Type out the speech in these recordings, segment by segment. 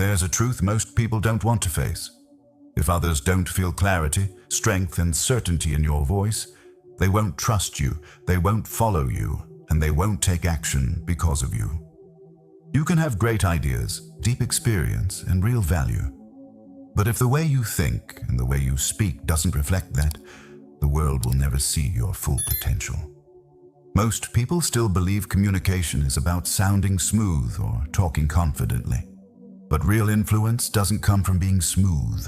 There's a truth most people don't want to face. If others don't feel clarity, strength, and certainty in your voice, they won't trust you, they won't follow you, and they won't take action because of you. You can have great ideas, deep experience, and real value. But if the way you think and the way you speak doesn't reflect that, the world will never see your full potential. Most people still believe communication is about sounding smooth or talking confidently. But real influence doesn't come from being smooth.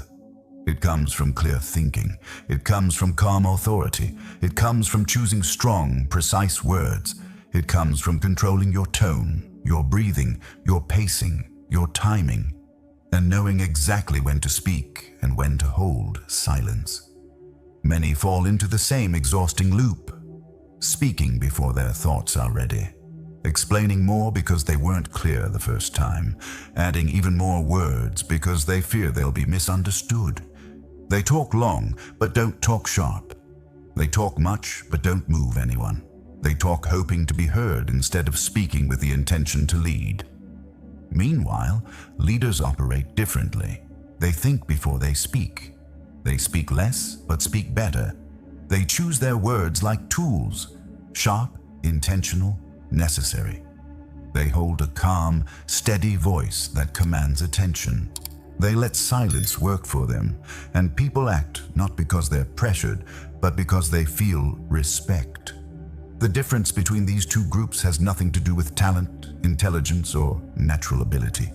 It comes from clear thinking. It comes from calm authority. It comes from choosing strong, precise words. It comes from controlling your tone, your breathing, your pacing, your timing, and knowing exactly when to speak and when to hold silence. Many fall into the same exhausting loop, speaking before their thoughts are ready, explaining more because they weren't clear the first time, adding even more words because they fear they'll be misunderstood. They talk long, but don't talk sharp. They talk much, but don't move anyone. They talk hoping to be heard instead of speaking with the intention to lead. Meanwhile, leaders operate differently. They think before they speak. They speak less, but speak better. They choose their words like tools, sharp, intentional, necessary. They hold a calm, steady voice that commands attention. They let silence work for them, and people act not because they're pressured, but because they feel respect. The difference between these two groups has nothing to do with talent, intelligence, or natural ability.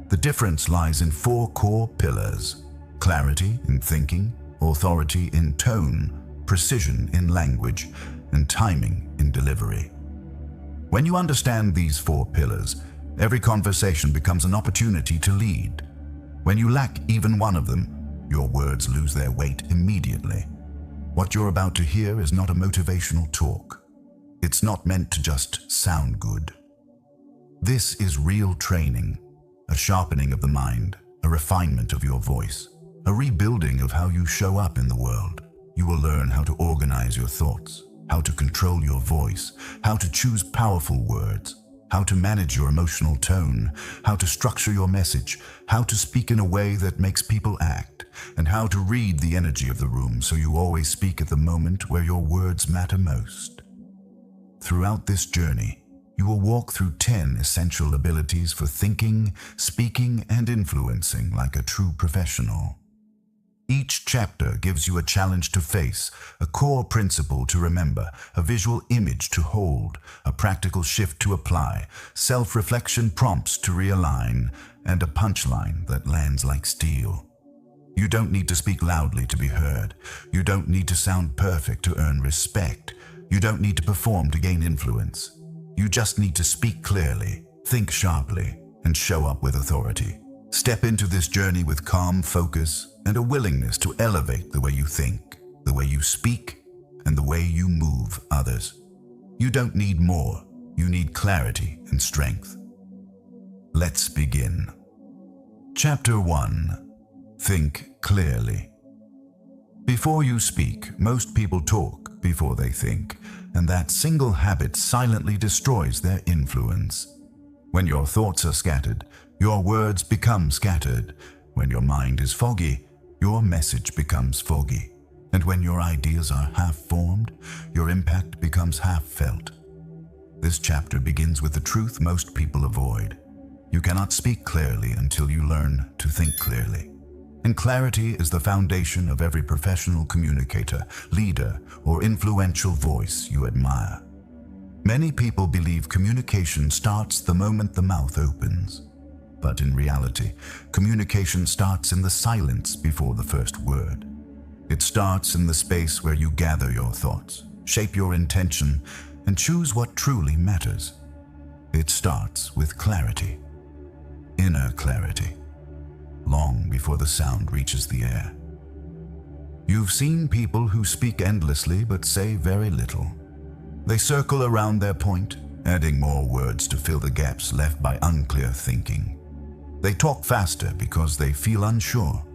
The difference lies in 4 core pillars: clarity in thinking, authority in tone, precision in language, and timing in delivery. When you understand these 4 pillars, every conversation becomes an opportunity to lead. When you lack even one of them, your words lose their weight immediately. What you're about to hear is not a motivational talk. It's not meant to just sound good. This is real training, a sharpening of the mind, a refinement of your voice, a rebuilding of how you show up in the world. You will learn how to organize your thoughts, how to control your voice, how to choose powerful words, how to manage your emotional tone, how to structure your message, how to speak in a way that makes people act, and how to read the energy of the room so you always speak at the moment where your words matter most. Throughout this journey, you will walk through 10 essential abilities for thinking, speaking, and influencing like a true professional. Each chapter gives you a challenge to face, a core principle to remember, a visual image to hold, a practical shift to apply, self-reflection prompts to realign, and a punchline that lands like steel. You don't need to speak loudly to be heard. You don't need to sound perfect to earn respect. You don't need to perform to gain influence. You just need to speak clearly, think sharply, and show up with authority. Step into this journey with calm focus and a willingness to elevate the way you think, the way you speak, and the way you move others. You don't need more. You need clarity and strength. Let's begin. Chapter 1. Think clearly. Before you speak, most people talk before they think, and that single habit silently destroys their influence. When your thoughts are scattered, your words become scattered. When your mind is foggy, your message becomes foggy. And when your ideas are half-formed, your impact becomes half-felt. This chapter begins with the truth most people avoid. You cannot speak clearly until you learn to think clearly. And clarity is the foundation of every professional communicator, leader, or influential voice you admire. Many people believe communication starts the moment the mouth opens. But in reality, communication starts in the silence before the first word. It starts in the space where you gather your thoughts, shape your intention, and choose what truly matters. It starts with clarity, inner clarity, long before the sound reaches the air. You've seen people who speak endlessly but say very little. They circle around their point, adding more words to fill the gaps left by unclear thinking. They talk faster because they feel unsure.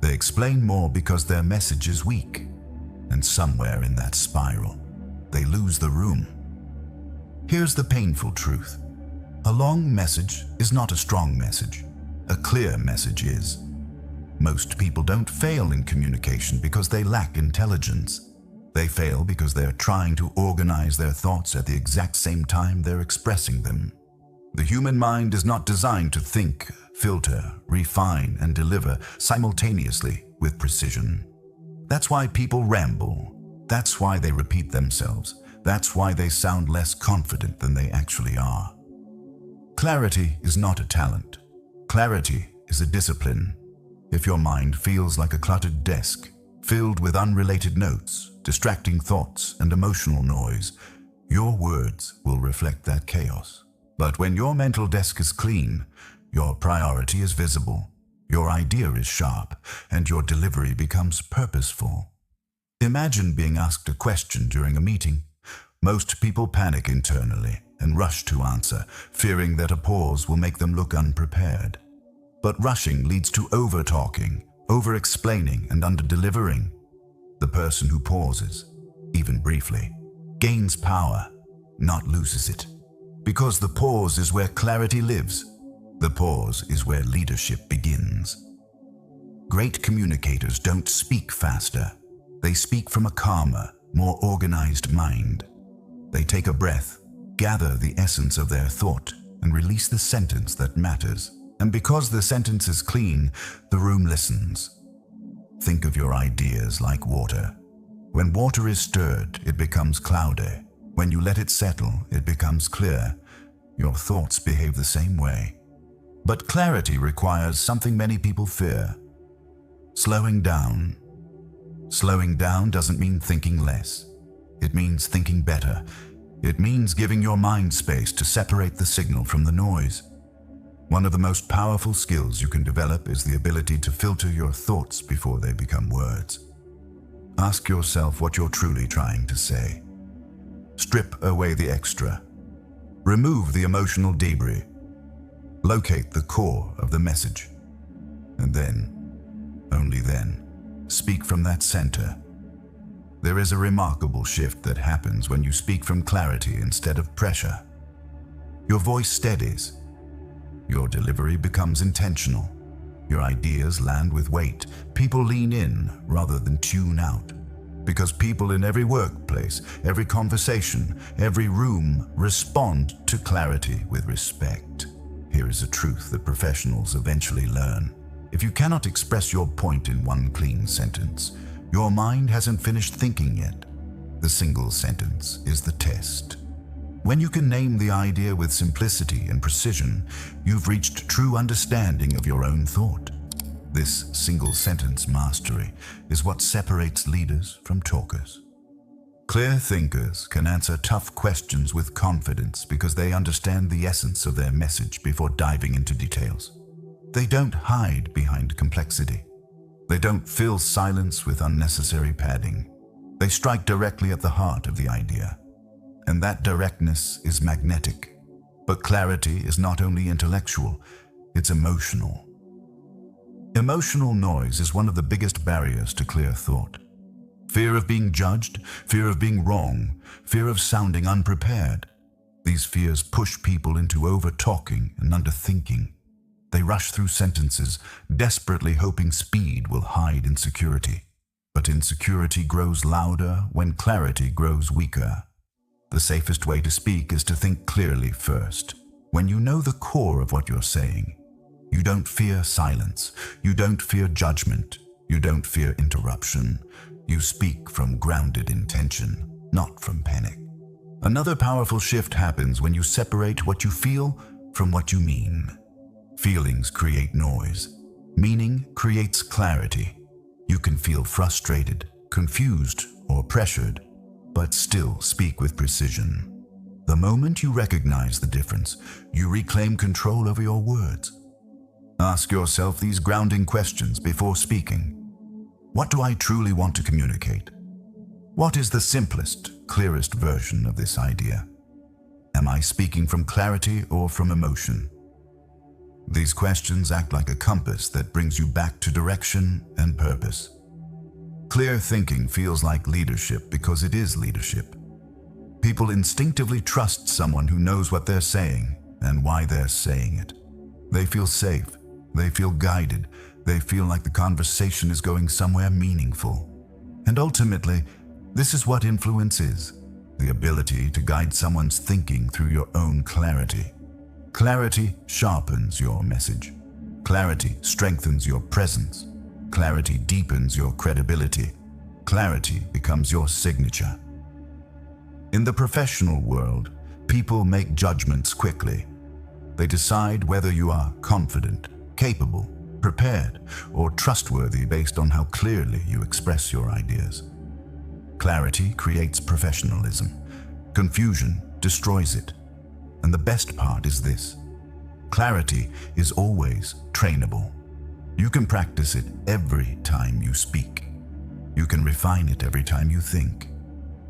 They explain more because their message is weak. And somewhere in that spiral, they lose the room. Here's the painful truth. A long message is not a strong message. a clear message is. Most people don't fail in communication because they lack intelligence. They fail because they're trying to organize their thoughts at the exact same time they're expressing them. The human mind is not designed to think, filter, refine, and deliver simultaneously with precision. That's why people ramble. That's why they repeat themselves. That's why they sound less confident than they actually are. Clarity is not a talent. Clarity is a discipline. If your mind feels like a cluttered desk, filled with unrelated notes, distracting thoughts, and emotional noise, your words will reflect that chaos. But when your mental desk is clean, your priority is visible, your idea is sharp, and your delivery becomes purposeful. Imagine being asked a question during a meeting. Most people panic internally and rush to answer, fearing that a pause will make them look unprepared. But rushing leads to over-talking, over-explaining, and under-delivering. The person who pauses, even briefly, gains power, not loses it. Because the pause is where clarity lives. The pause is where leadership begins. Great communicators don't speak faster. They speak from a calmer, more organized mind. They take a breath, gather the essence of their thought, and release the sentence that matters. And because the sentence is clean, the room listens. Think of your ideas like water. When water is stirred, it becomes cloudy. When you let it settle, it becomes clear. Your thoughts behave the same way. But clarity requires something many people fear: slowing down. Slowing down doesn't mean thinking less. It means thinking better. It means giving your mind space to separate the signal from the noise. One of the most powerful skills you can develop is the ability to filter your thoughts before they become words. Ask yourself what you're truly trying to say. Strip away the extra. Remove the emotional debris. Locate the core of the message. And then, only then, speak from that center. There is a remarkable shift that happens when you speak from clarity instead of pressure. Your voice steadies. Your delivery becomes intentional. Your ideas land with weight. People lean in rather than tune out. Because people in every workplace, every conversation, every room respond to clarity with respect. Here is a truth that professionals eventually learn. If you cannot express your point in one clean sentence, your mind hasn't finished thinking yet. The single sentence is the test. When you can name the idea with simplicity and precision, you've reached true understanding of your own thought. This single sentence mastery is what separates leaders from talkers. Clear thinkers can answer tough questions with confidence because they understand the essence of their message before diving into details. They don't hide behind complexity. They don't fill silence with unnecessary padding. They strike directly at the heart of the idea. And that directness is magnetic. But clarity is not only intellectual, it's emotional. Emotional noise is one of the biggest barriers to clear thought. Fear of being judged, fear of being wrong, fear of sounding unprepared. These fears push people into over-talking and under-thinking. They rush through sentences, desperately hoping speed will hide insecurity. But insecurity grows louder when clarity grows weaker. The safest way to speak is to think clearly first. When you know the core of what you're saying, you don't fear silence. You don't fear judgment. You don't fear interruption. You speak from grounded intention, not from panic. Another powerful shift happens when you separate what you feel from what you mean. Feelings create noise. Meaning creates clarity. You can feel frustrated, confused, or pressured, but still speak with precision. The moment you recognize the difference, you reclaim control over your words. Ask yourself these grounding questions before speaking. What do I truly want to communicate? What is the simplest, clearest version of this idea? Am I speaking from clarity or from emotion? These questions act like a compass that brings you back to direction and purpose. Clear thinking feels like leadership because it is leadership. People instinctively trust someone who knows what they're saying and why they're saying it. They feel safe. They feel guided. They feel like the conversation is going somewhere meaningful. And ultimately, this is what influence is: the ability to guide someone's thinking through your own clarity. Clarity sharpens your message. Clarity strengthens your presence. Clarity deepens your credibility. Clarity becomes your signature. In the professional world, people make judgments quickly. They decide whether you are confident, capable, prepared, or trustworthy based on how clearly you express your ideas. Clarity creates professionalism. Confusion destroys it. And the best part is this: clarity is always trainable. You can practice it every time you speak. You can refine it every time you think.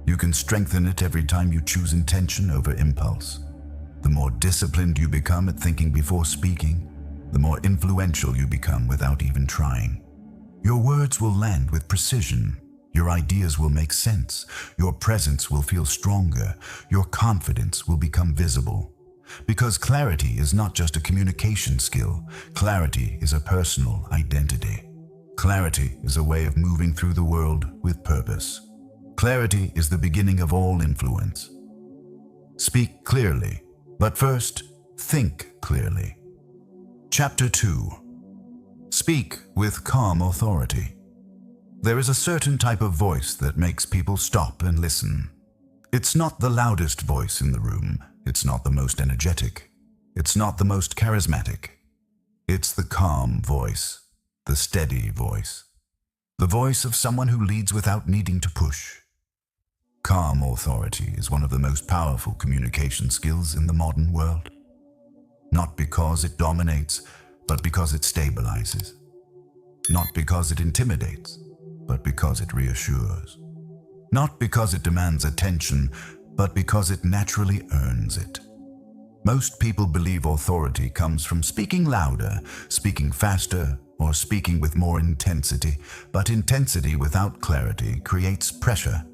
You can strengthen it every time you choose intention over impulse. The more disciplined you become at thinking before speaking, the more influential you become without even trying. Your words will land with precision. Your ideas will make sense. Your presence will feel stronger. Your confidence will become visible. Because clarity is not just a communication skill. Clarity is a personal identity. Clarity is a way of moving through the world with purpose. Clarity is the beginning of all influence. Speak clearly, but first, think clearly. Chapter 2. Speak with calm authority. There is a certain type of voice that makes people stop and listen. It's not the loudest voice in the room. It's not the most energetic. It's not the most charismatic. It's the calm voice, the steady voice. The voice of someone who leads without needing to push. Calm authority is one of the most powerful communication skills in the modern world. Not because it dominates, but because it stabilizes. Not because it intimidates, but because it reassures. Not because it demands attention, but because it naturally earns it. Most people believe authority comes from speaking louder, speaking faster, or speaking with more intensity, but intensity without clarity creates pressure,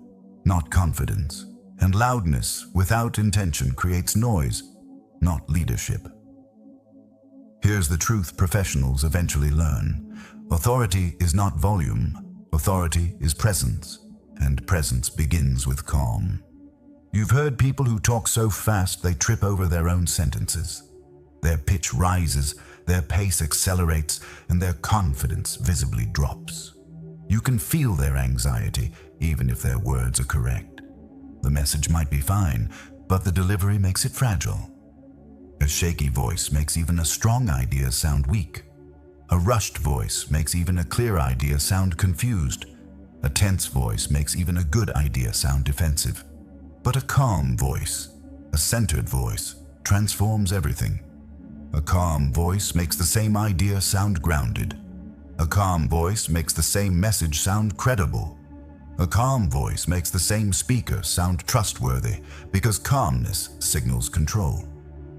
not confidence. And loudness without intention creates noise, not leadership. Here's the truth professionals eventually learn. Authority is not volume. Authority is presence, and presence begins with calm. You've heard people who talk so fast they trip over their own sentences. Their pitch rises, their pace accelerates, and their confidence visibly drops. You can feel their anxiety, even if their words are correct. The message might be fine, but the delivery makes it fragile. A shaky voice makes even a strong idea sound weak. A rushed voice makes even a clear idea sound confused. A tense voice makes even a good idea sound defensive. But a calm voice, a centered voice, transforms everything. A calm voice makes the same idea sound grounded. A calm voice makes the same message sound credible. A calm voice makes the same speaker sound trustworthy, because calmness signals control.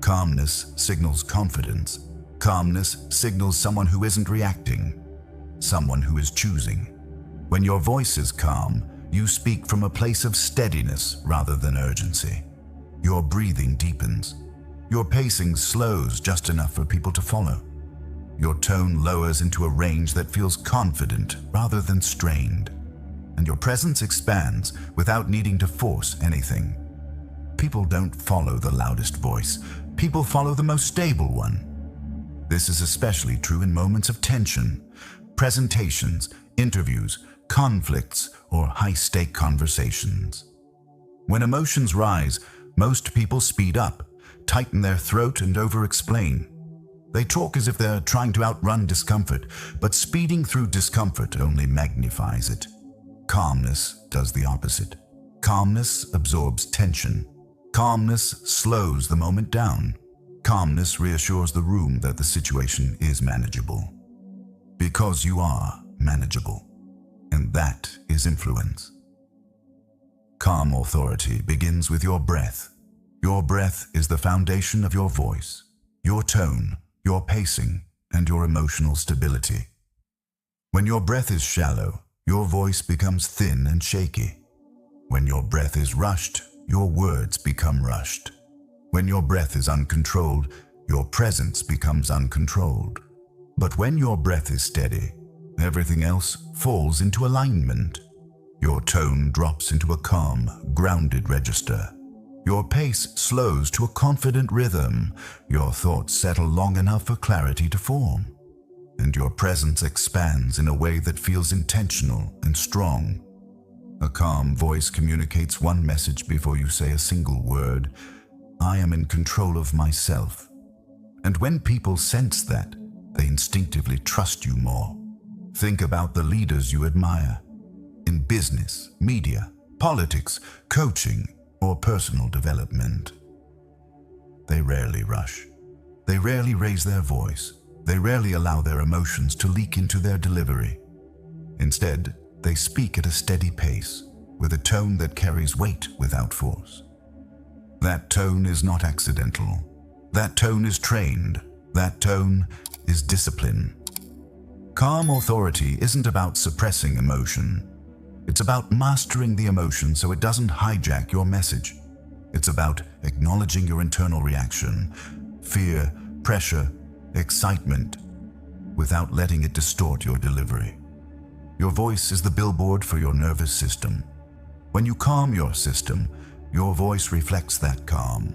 Calmness signals confidence. Calmness signals someone who isn't reacting, someone who is choosing. When your voice is calm, you speak from a place of steadiness rather than urgency. Your breathing deepens. Your pacing slows just enough for people to follow. Your tone lowers into a range that feels confident rather than strained. And your presence expands without needing to force anything. People don't follow the loudest voice. People follow the most stable one. This is especially true in moments of tension, presentations, interviews, conflicts, or high-stake conversations. When emotions rise, most people speed up, tighten their throat, and over-explain. They talk as if they're trying to outrun discomfort, but speeding through discomfort only magnifies it. Calmness does the opposite. Calmness absorbs tension. Calmness slows the moment down. Calmness reassures the room that the situation is manageable. Because you are manageable. And that is influence. Calm authority begins with your breath. Your breath is the foundation of your voice, your tone, your pacing, and your emotional stability. When your breath is shallow, your voice becomes thin and shaky. When your breath is rushed, your words become rushed. When your breath is uncontrolled, your presence becomes uncontrolled. But when your breath is steady, everything else falls into alignment. Your tone drops into a calm, grounded register. Your pace slows to a confident rhythm. Your thoughts settle long enough for clarity to form. And your presence expands in a way that feels intentional and strong. A calm voice communicates one message before you say a single word. I am in control of myself. And when people sense that, they instinctively trust you more. Think about the leaders you admire. In business, media, politics, coaching, or personal development. They rarely rush. They rarely raise their voice. They rarely allow their emotions to leak into their delivery. Instead, they speak at a steady pace, with a tone that carries weight without force. That tone is not accidental. That tone is trained. That tone is discipline. Calm authority isn't about suppressing emotion. It's about mastering the emotion so it doesn't hijack your message. It's about acknowledging your internal reaction, fear, pressure, excitement, without letting it distort your delivery. Your voice is the billboard for your nervous system. When you calm your system, your voice reflects that calm.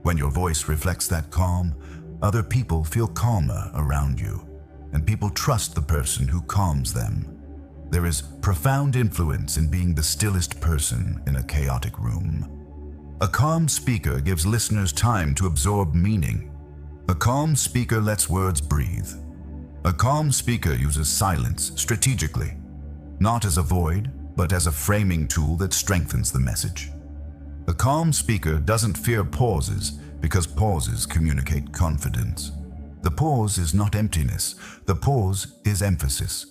When your voice reflects that calm, other people feel calmer around you, and people trust the person who calms them. There is profound influence in being the stillest person in a chaotic room. A calm speaker gives listeners time to absorb meaning. A calm speaker lets words breathe. A calm speaker uses silence strategically, not as a void, but as a framing tool that strengthens the message. A calm speaker doesn't fear pauses because pauses communicate confidence. The pause is not emptiness. The pause is emphasis.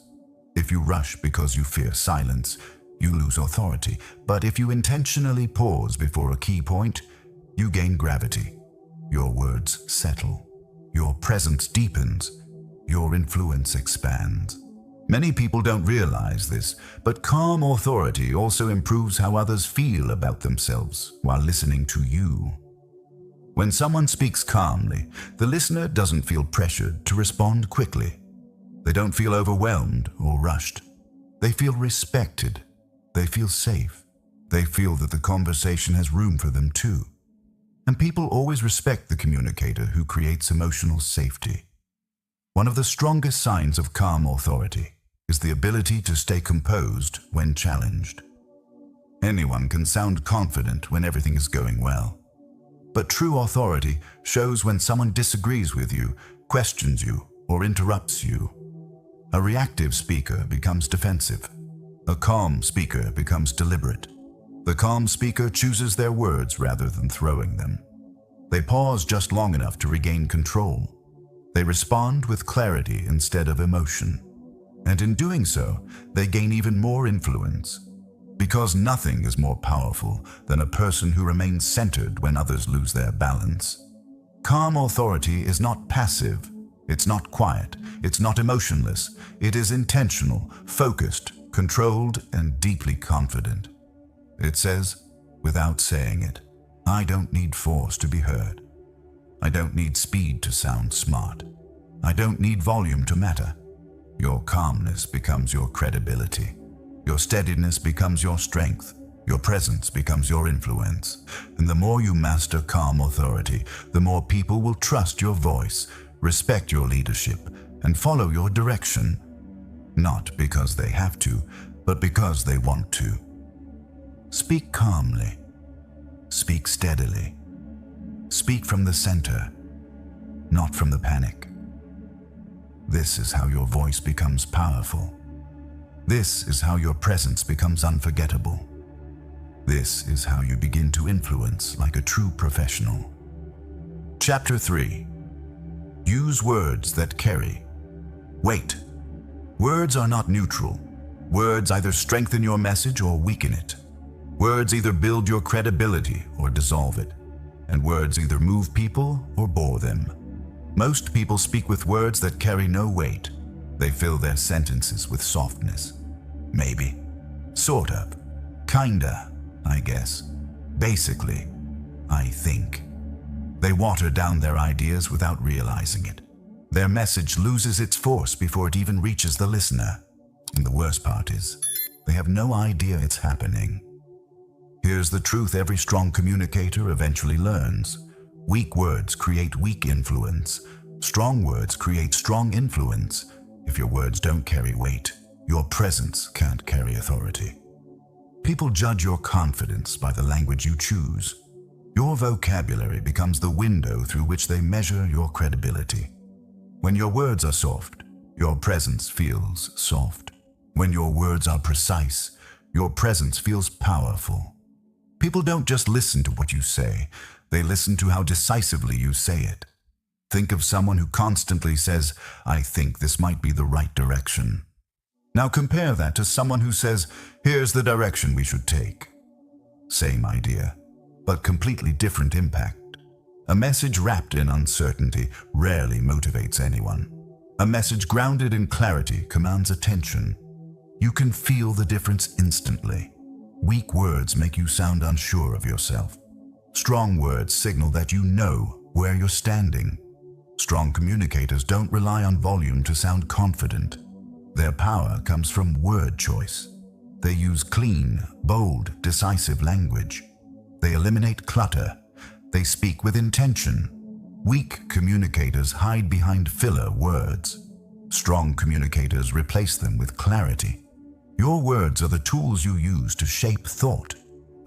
If you rush because you fear silence, you lose authority. But if you intentionally pause before a key point, you gain gravity. Your words settle. Your presence deepens. Your influence expands. Many people don't realize this, but calm authority also improves how others feel about themselves while listening to you. When someone speaks calmly, the listener doesn't feel pressured to respond quickly. They don't feel overwhelmed or rushed. They feel respected. They feel safe. They feel that the conversation has room for them too. And people always respect the communicator who creates emotional safety. One of the strongest signs of calm authority is the ability to stay composed when challenged. Anyone can sound confident when everything is going well. But true authority shows when someone disagrees with you, questions you, or interrupts you. A reactive speaker becomes defensive. A calm speaker becomes deliberate. The calm speaker chooses their words rather than throwing them. They pause just long enough to regain control. They respond with clarity instead of emotion. And in doing so, they gain even more influence. Because nothing is more powerful than a person who remains centered when others lose their balance. Calm authority is not passive. It's not quiet. It's not emotionless. It is intentional, focused, controlled, and deeply confident. It says, without saying it, I don't need force to be heard. I don't need speed to sound smart. I don't need volume to matter. Your calmness becomes your credibility. Your steadiness becomes your strength. Your presence becomes your influence. And the more you master calm authority, the more people will trust your voice, respect your leadership, and follow your direction. Not because they have to, but because they want to. Speak calmly. Speak steadily. Speak from the center, not from the panic. This is how your voice becomes powerful. This is how your presence becomes unforgettable. This is how you begin to influence like a true professional. Chapter 3. Use words that carry weight. Words are not neutral. Words either strengthen your message or weaken it. Words either build your credibility or dissolve it. And words either move people or bore them. Most people speak with words that carry no weight. They fill their sentences with softness. Maybe. Sort of. Kinda, I guess. Basically, I think. They water down their ideas without realizing it. Their message loses its force before it even reaches the listener. And the worst part is, they have no idea it's happening. Here's the truth every strong communicator eventually learns. Weak words create weak influence. Strong words create strong influence. If your words don't carry weight, your presence can't carry authority. People judge your confidence by the language you choose. Your vocabulary becomes the window through which they measure your credibility. When your words are soft, your presence feels soft. When your words are precise, your presence feels powerful. People don't just listen to what you say, they listen to how decisively you say it. Think of someone who constantly says, "I think this might be the right direction." Now compare that to someone who says, "Here's the direction we should take." Same idea, but completely different impact. A message wrapped in uncertainty rarely motivates anyone. A message grounded in clarity commands attention. You can feel the difference instantly. Weak words make you sound unsure of yourself. Strong words signal that you know where you're standing. Strong communicators don't rely on volume to sound confident. Their power comes from word choice. They use clean, bold, decisive language. They eliminate clutter. They speak with intention. Weak communicators hide behind filler words. Strong communicators replace them with clarity. Your words are the tools you use to shape thought.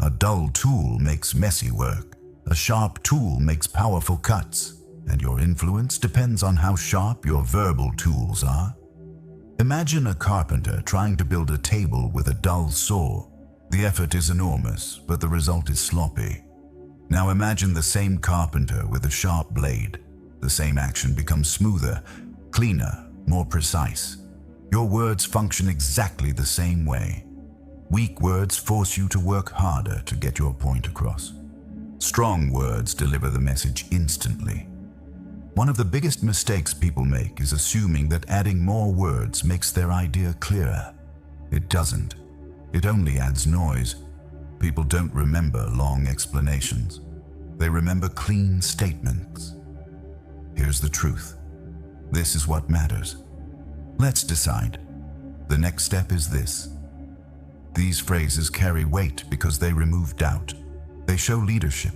A dull tool makes messy work. A sharp tool makes powerful cuts. And your influence depends on how sharp your verbal tools are. Imagine a carpenter trying to build a table with a dull saw. The effort is enormous, but the result is sloppy. Now imagine the same carpenter with a sharp blade. The same action becomes smoother, cleaner, more precise. Your words function exactly the same way. Weak words force you to work harder to get your point across. Strong words deliver the message instantly. One of the biggest mistakes people make is assuming that adding more words makes their idea clearer. It doesn't. It only adds noise. People don't remember long explanations. They remember clean statements. Here's the truth. This is what matters. Let's decide. The next step is this. These phrases carry weight because they remove doubt. They show leadership.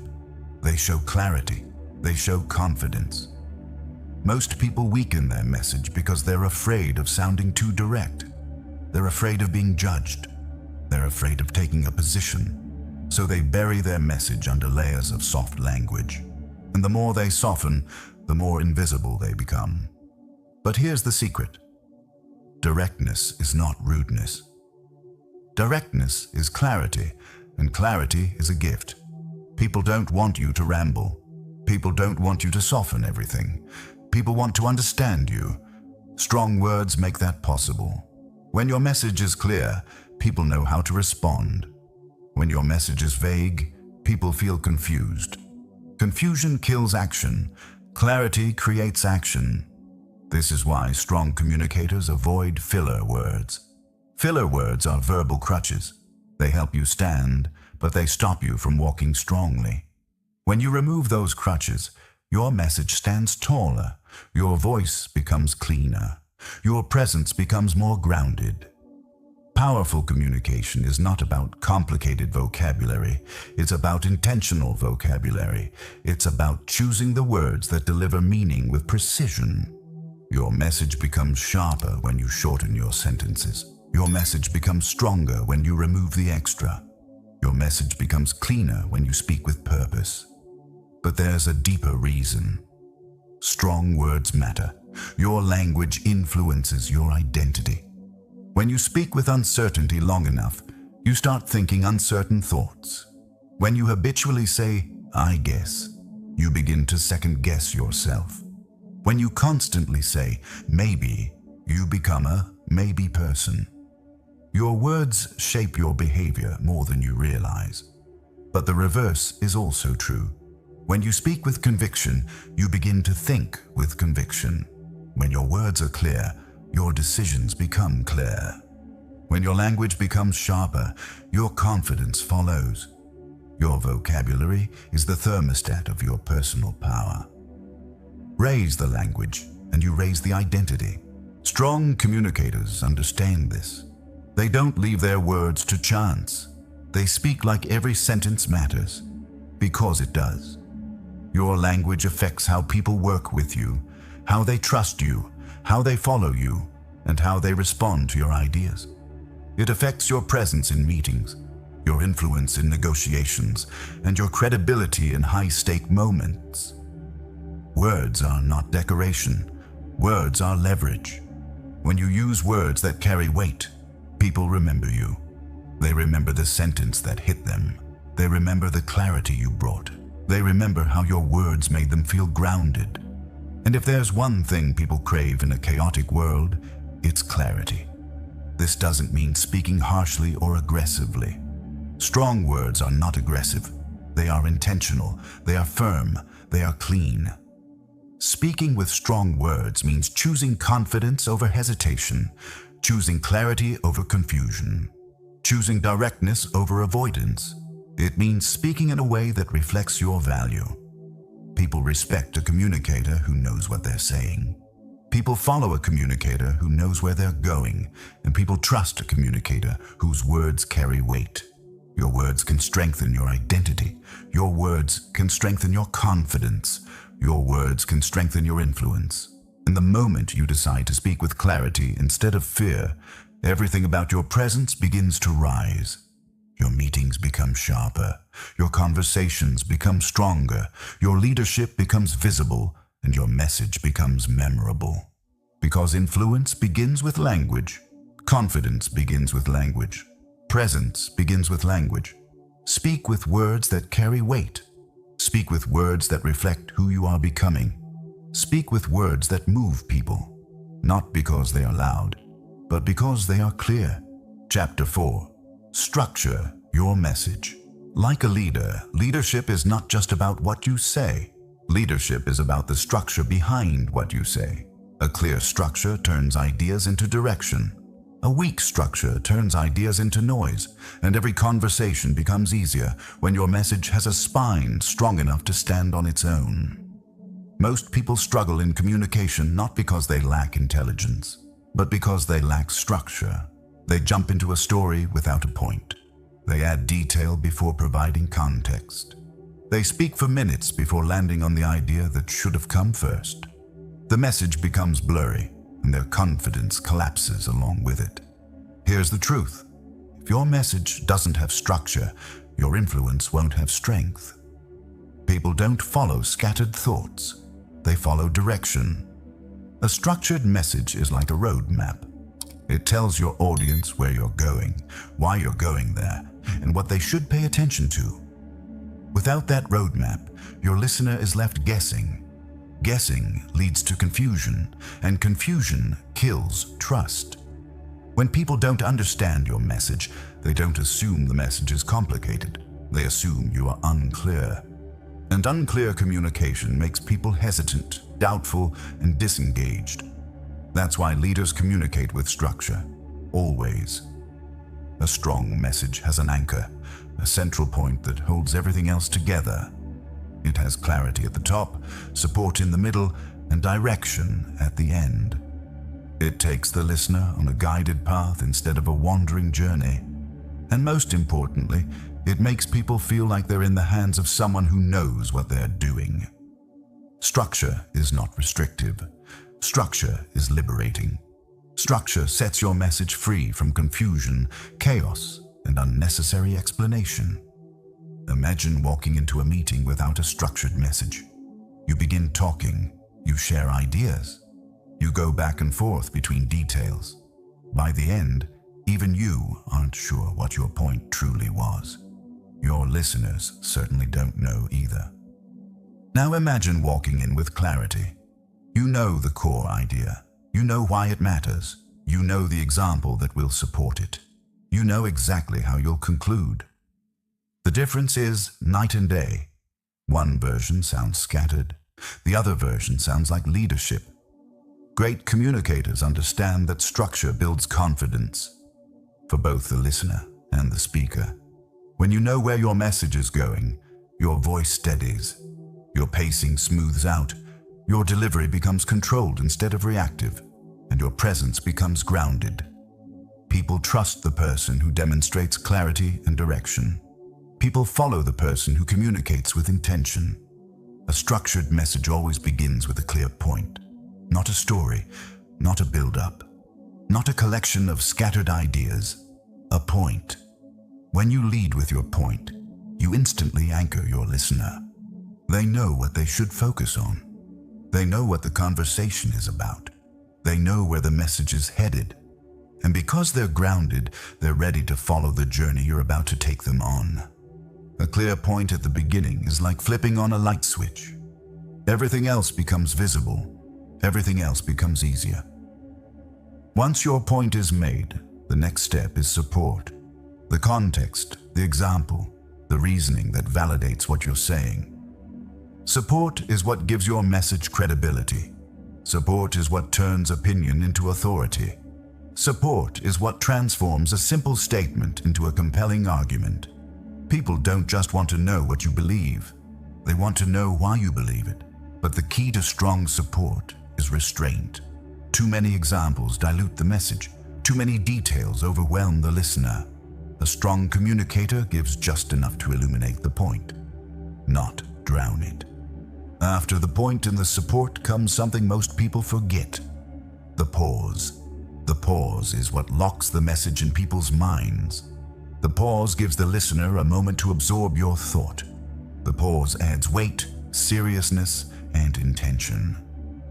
They show clarity. They show confidence. Most people weaken their message because they're afraid of sounding too direct. They're afraid of being judged. They're afraid of taking a position. So they bury their message under layers of soft language. And the more they soften, the more invisible they become. But here's the secret. Directness is not rudeness. Directness is clarity, and clarity is a gift. People don't want you to ramble. People don't want you to soften everything. People want to understand you. Strong words make that possible. When your message is clear, people know how to respond. When your message is vague, people feel confused. Confusion kills action. Clarity creates action. This is why strong communicators avoid filler words. Filler words are verbal crutches. They help you stand, but they stop you from walking strongly. When you remove those crutches, your message stands taller. Your voice becomes cleaner. Your presence becomes more grounded. Powerful communication is not about complicated vocabulary. It's about intentional vocabulary. It's about choosing the words that deliver meaning with precision. Your message becomes sharper when you shorten your sentences. Your message becomes stronger when you remove the extra. Your message becomes cleaner when you speak with purpose. But there's a deeper reason. Strong words matter. Your language influences your identity. When you speak with uncertainty long enough, you start thinking uncertain thoughts. When you habitually say, "I guess," you begin to second-guess yourself. When you constantly say, "maybe," you become a maybe person. Your words shape your behavior more than you realize. But the reverse is also true. When you speak with conviction, you begin to think with conviction. When your words are clear, your decisions become clear. When your language becomes sharper, your confidence follows. Your vocabulary is the thermostat of your personal power. Raise the language and you raise the identity. Strong communicators understand this. They don't leave their words to chance. They speak like every sentence matters, because it does. Your language affects how people work with you, how they trust you, how they follow you, and how they respond to your ideas. It affects your presence in meetings, your influence in negotiations, and your credibility in high-stake moments. Words are not decoration. Words are leverage. When you use words that carry weight, people remember you. They remember the sentence that hit them. They remember the clarity you brought. They remember how your words made them feel grounded. And if there's one thing people crave in a chaotic world, it's clarity. This doesn't mean speaking harshly or aggressively. Strong words are not aggressive. They are intentional. They are firm. They are clean. Speaking with strong words means choosing confidence over hesitation, choosing clarity over confusion, choosing directness over avoidance. It means speaking in a way that reflects your value. People respect a communicator who knows what they're saying. People follow a communicator who knows where they're going, and people trust a communicator whose words carry weight. Your words can strengthen your identity. Your words can strengthen your confidence. Your words can strengthen your influence. And the moment you decide to speak with clarity instead of fear, everything about your presence begins to rise. Your meetings become sharper. Your conversations become stronger. Your leadership becomes visible, and your message becomes memorable. Because influence begins with language. Confidence begins with language. Presence begins with language. Speak with words that carry weight. Speak with words that reflect who you are becoming. Speak with words that move people, not because they are loud, but because they are clear. Chapter 4. Structure your message. Like a leader, leadership is not just about what you say. Leadership is about the structure behind what you say. A clear structure turns ideas into direction. A weak structure turns ideas into noise, and every conversation becomes easier when your message has a spine strong enough to stand on its own. Most people struggle in communication not because they lack intelligence, but because they lack structure. They jump into a story without a point. They add detail before providing context. They speak for minutes before landing on the idea that should have come first. The message becomes blurry, and their confidence collapses along with it. Here's the truth. If your message doesn't have structure, your influence won't have strength. People don't follow scattered thoughts. They follow direction. A structured message is like a road map. It tells your audience where you're going, why you're going there, and what they should pay attention to. Without that roadmap, your listener is left guessing. Guessing leads to confusion, and confusion kills trust. When people don't understand your message, they don't assume the message is complicated. They assume you are unclear. And unclear communication makes people hesitant, doubtful, and disengaged. That's why leaders communicate with structure, always. A strong message has an anchor, a central point that holds everything else together. It has clarity at the top, support in the middle, and direction at the end. It takes the listener on a guided path instead of a wandering journey. And most importantly, it makes people feel like they're in the hands of someone who knows what they're doing. Structure is not restrictive. Structure is liberating. Structure sets your message free from confusion, chaos, and unnecessary explanation. Imagine walking into a meeting without a structured message. You begin talking, you share ideas, you go back and forth between details. By the end, even you aren't sure what your point truly was. Your listeners certainly don't know either. Now imagine walking in with clarity. You know the core idea. You know why it matters. You know the example that will support it. You know exactly how you'll conclude. The difference is night and day. One version sounds scattered. The other version sounds like leadership. Great communicators understand that structure builds confidence for both the listener and the speaker. When you know where your message is going, your voice steadies, your pacing smooths out, Your delivery becomes controlled instead of reactive, and your presence becomes grounded. People trust the person who demonstrates clarity and direction. People follow the person who communicates with intention. A structured message always begins with a clear point, not a story, not a build-up, not a collection of scattered ideas, a point. When you lead with your point, you instantly anchor your listener. They know what they should focus on. They know what the conversation is about. They know where the message is headed. And because they're grounded, they're ready to follow the journey you're about to take them on. A clear point at the beginning is like flipping on a light switch. Everything else becomes visible. Everything else becomes easier. Once your point is made, the next step is support. The context, the example, the reasoning that validates what you're saying. Support is what gives your message credibility. Support is what turns opinion into authority. Support is what transforms a simple statement into a compelling argument. People don't just want to know what you believe. They want to know why you believe it. But the key to strong support is restraint. Too many examples dilute the message. Too many details overwhelm the listener. A strong communicator gives just enough to illuminate the point, not drown it. After the point and the support comes something most people forget: the pause. The pause is what locks the message in people's minds. The pause gives the listener a moment to absorb your thought. The pause adds weight, seriousness, and intention.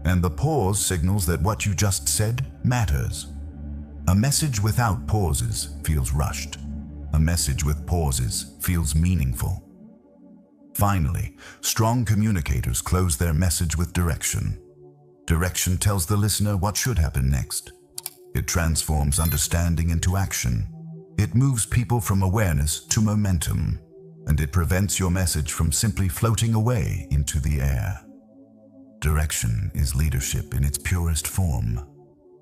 And the pause signals that what you just said matters. A message without pauses feels rushed. A message with pauses feels meaningful. Finally, strong communicators close their message with direction. Direction tells the listener what should happen next. It transforms understanding into action. It moves people from awareness to momentum, and it prevents your message from simply floating away into the air. Direction is leadership in its purest form.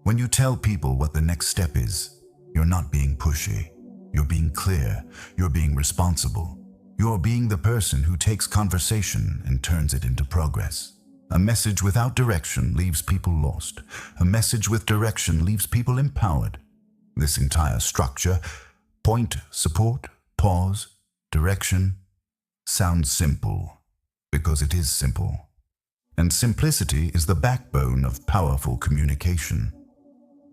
When you tell people what the next step is, you're not being pushy. You're being clear. You're being responsible. You're being the person who takes conversation and turns it into progress. A message without direction leaves people lost. A message with direction leaves people empowered. This entire structure, point, support, pause, direction, sounds simple because it is simple. And simplicity is the backbone of powerful communication.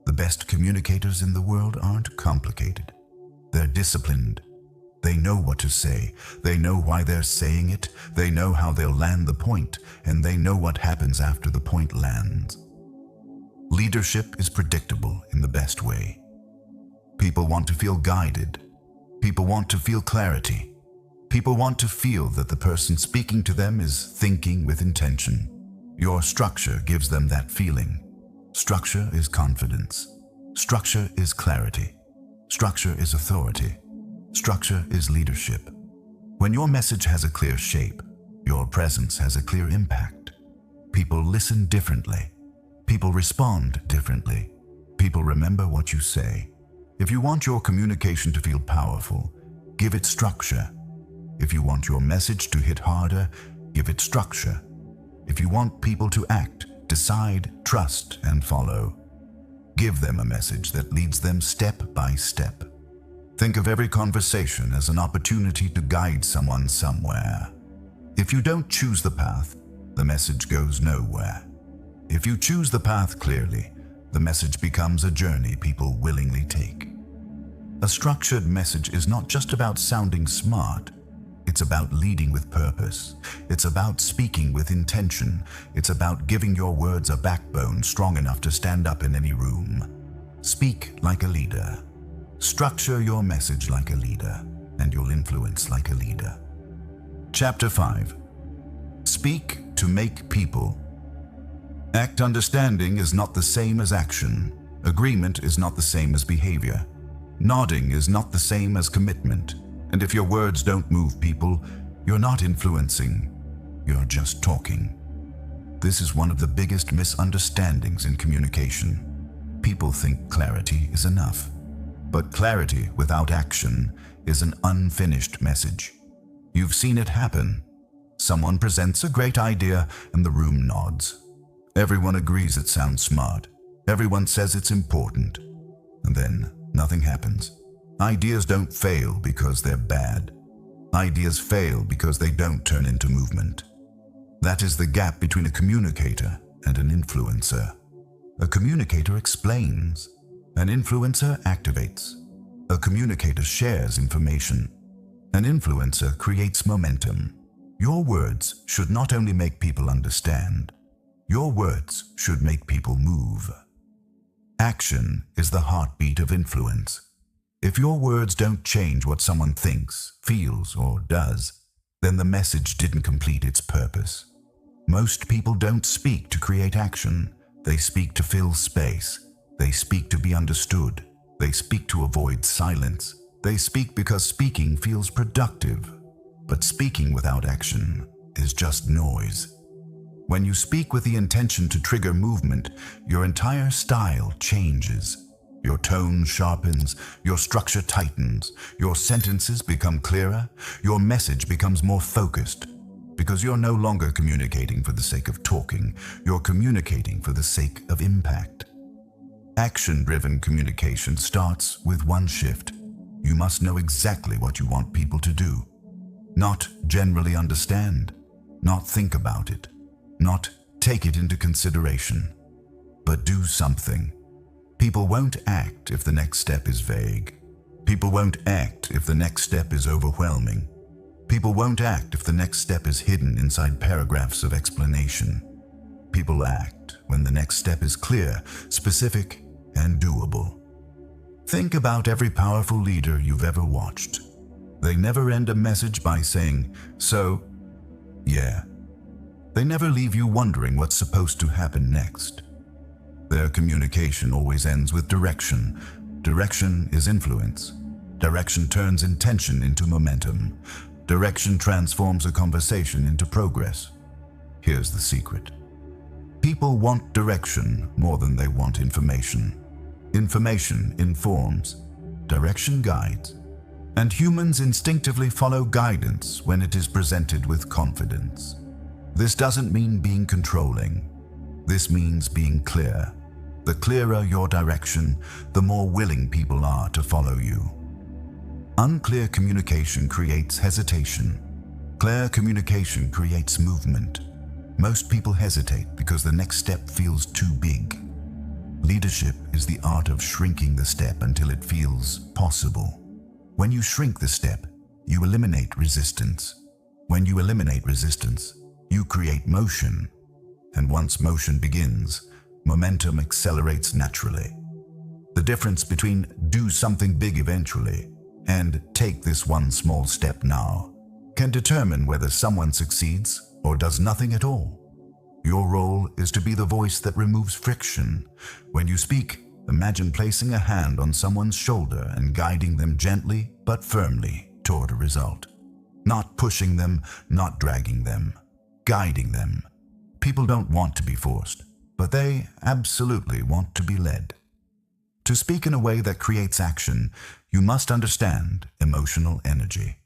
The best communicators in the world aren't complicated. They're disciplined. They know what to say. They know why they're saying it. They know how they'll land the point, and they know what happens after the point lands. Leadership is predictable in the best way. People want to feel guided. People want to feel clarity. People want to feel that the person speaking to them is thinking with intention. Your structure gives them that feeling. Structure is confidence. Structure is clarity. Structure is authority. Structure is leadership. When your message has a clear shape, your presence has a clear impact. People listen differently. People respond differently. People remember what you say. If you want your communication to feel powerful, give it structure. If you want your message to hit harder, give it structure. If you want people to act, decide, trust, and follow, give them a message that leads them step by step. Think of every conversation as an opportunity to guide someone somewhere. If you don't choose the path, the message goes nowhere. If you choose the path clearly, the message becomes a journey people willingly take. A structured message is not just about sounding smart. It's about leading with purpose. It's about speaking with intention. It's about giving your words a backbone strong enough to stand up in any room. Speak like a leader. Structure your message like a leader, and you'll influence like a leader. Chapter 5. Speak to make people. Act understanding is not the same as action. Agreement is not the same as behavior. Nodding is not the same as commitment. And if your words don't move people, you're not influencing. You're just talking. This is one of the biggest misunderstandings in communication. People think clarity is enough. But clarity without action is an unfinished message. You've seen it happen. Someone presents a great idea and the room nods. Everyone agrees it sounds smart. Everyone says it's important. And then nothing happens. Ideas don't fail because they're bad. Ideas fail because they don't turn into movement. That is the gap between a communicator and an influencer. A communicator explains. An influencer activates. A communicator shares information. An influencer creates momentum. Your words should not only make people understand. Your words should make people move. Action is the heartbeat of influence. If your words don't change what someone thinks, feels, or does, then the message didn't complete its purpose. Most people don't speak to create action. They speak to fill space. They speak to be understood. They speak to avoid silence. They speak because speaking feels productive. But speaking without action is just noise. When you speak with the intention to trigger movement, your entire style changes. Your tone sharpens, your structure tightens, your sentences become clearer, your message becomes more focused. Because you're no longer communicating for the sake of talking, you're communicating for the sake of impact. Action-driven communication starts with one shift. You must know exactly what you want people to do. Not generally understand, not think about it, not take it into consideration, but do something. People won't act if the next step is vague. People won't act if the next step is overwhelming. People won't act if the next step is hidden inside paragraphs of explanation. People act when the next step is clear, specific, and doable. Think about every powerful leader you've ever watched. They never end a message by saying, "So, yeah." They never leave you wondering what's supposed to happen next. Their communication always ends with direction. Direction is influence. Direction turns intention into momentum. Direction transforms a conversation into progress. Here's the secret. People want direction more than they want information. Information informs. Direction guides. And humans instinctively follow guidance when it is presented with confidence. This doesn't mean being controlling. This means being clear. The clearer your direction, the more willing people are to follow you. Unclear communication creates hesitation. Clear communication creates movement. Most people hesitate because the next step feels too big. Leadership is the art of shrinking the step until it feels possible. When you shrink the step, you eliminate resistance. When you eliminate resistance, you create motion. And once motion begins, momentum accelerates naturally. The difference between "do something big eventually" and "take this one small step now" can determine whether someone succeeds or does nothing at all. Your role is to be the voice that removes friction. When you speak, imagine placing a hand on someone's shoulder and guiding them gently but firmly toward a result. Not pushing them, not dragging them, guiding them. People don't want to be forced, but they absolutely want to be led. To speak in a way that creates action, you must understand emotional energy.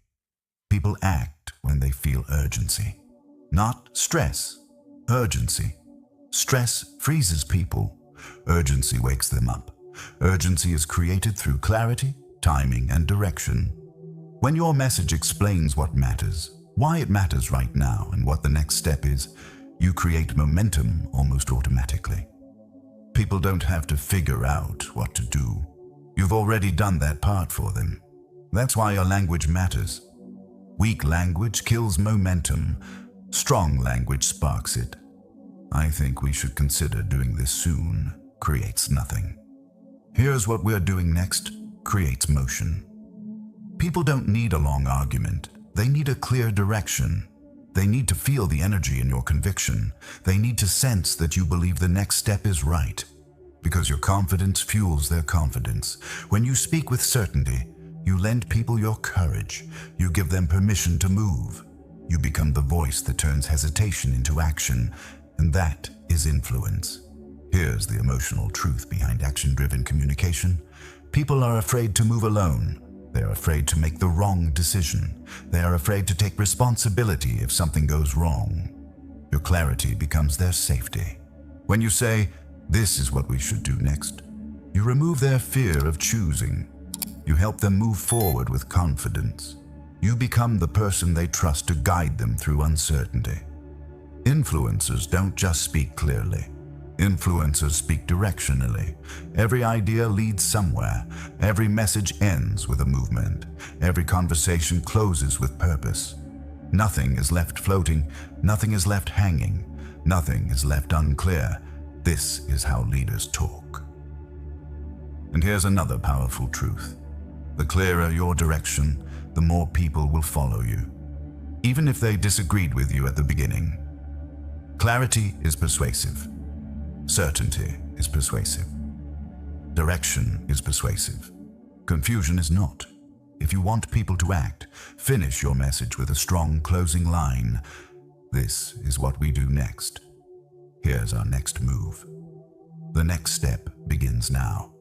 People act when they feel urgency, not stress. Urgency. Stress freezes people. Urgency wakes them up. Urgency is created through clarity, timing, and direction. When your message explains what matters, why it matters right now, and what the next step is, you create momentum almost automatically. People don't have to figure out what to do. You've already done that part for them. That's why your language matters. Weak language kills momentum. Strong language sparks it. "I think we should consider doing this soon" creates nothing. "Here's what we're doing next" creates motion. People don't need a long argument. They need a clear direction. They need to feel the energy in your conviction. They need to sense that you believe the next step is right. Because your confidence fuels their confidence. When you speak with certainty, you lend people your courage. You give them permission to move. You become the voice that turns hesitation into action, and that is influence. Here's the emotional truth behind action-driven communication. People are afraid to move alone. They are afraid to make the wrong decision. They are afraid to take responsibility if something goes wrong. Your clarity becomes their safety. When you say, "This is what we should do next," you remove their fear of choosing. You help them move forward with confidence. You become the person they trust to guide them through uncertainty. Influencers don't just speak clearly. Influencers speak directionally. Every idea leads somewhere. Every message ends with a movement. Every conversation closes with purpose. Nothing is left floating. Nothing is left hanging. Nothing is left unclear. This is how leaders talk. And here's another powerful truth. The clearer your direction, the more people will follow you, even if they disagreed with you at the beginning. Clarity is persuasive. Certainty is persuasive. Direction is persuasive. Confusion is not. If you want people to act, finish your message with a strong closing line. This is what we do next. Here's our next move. The next step begins now.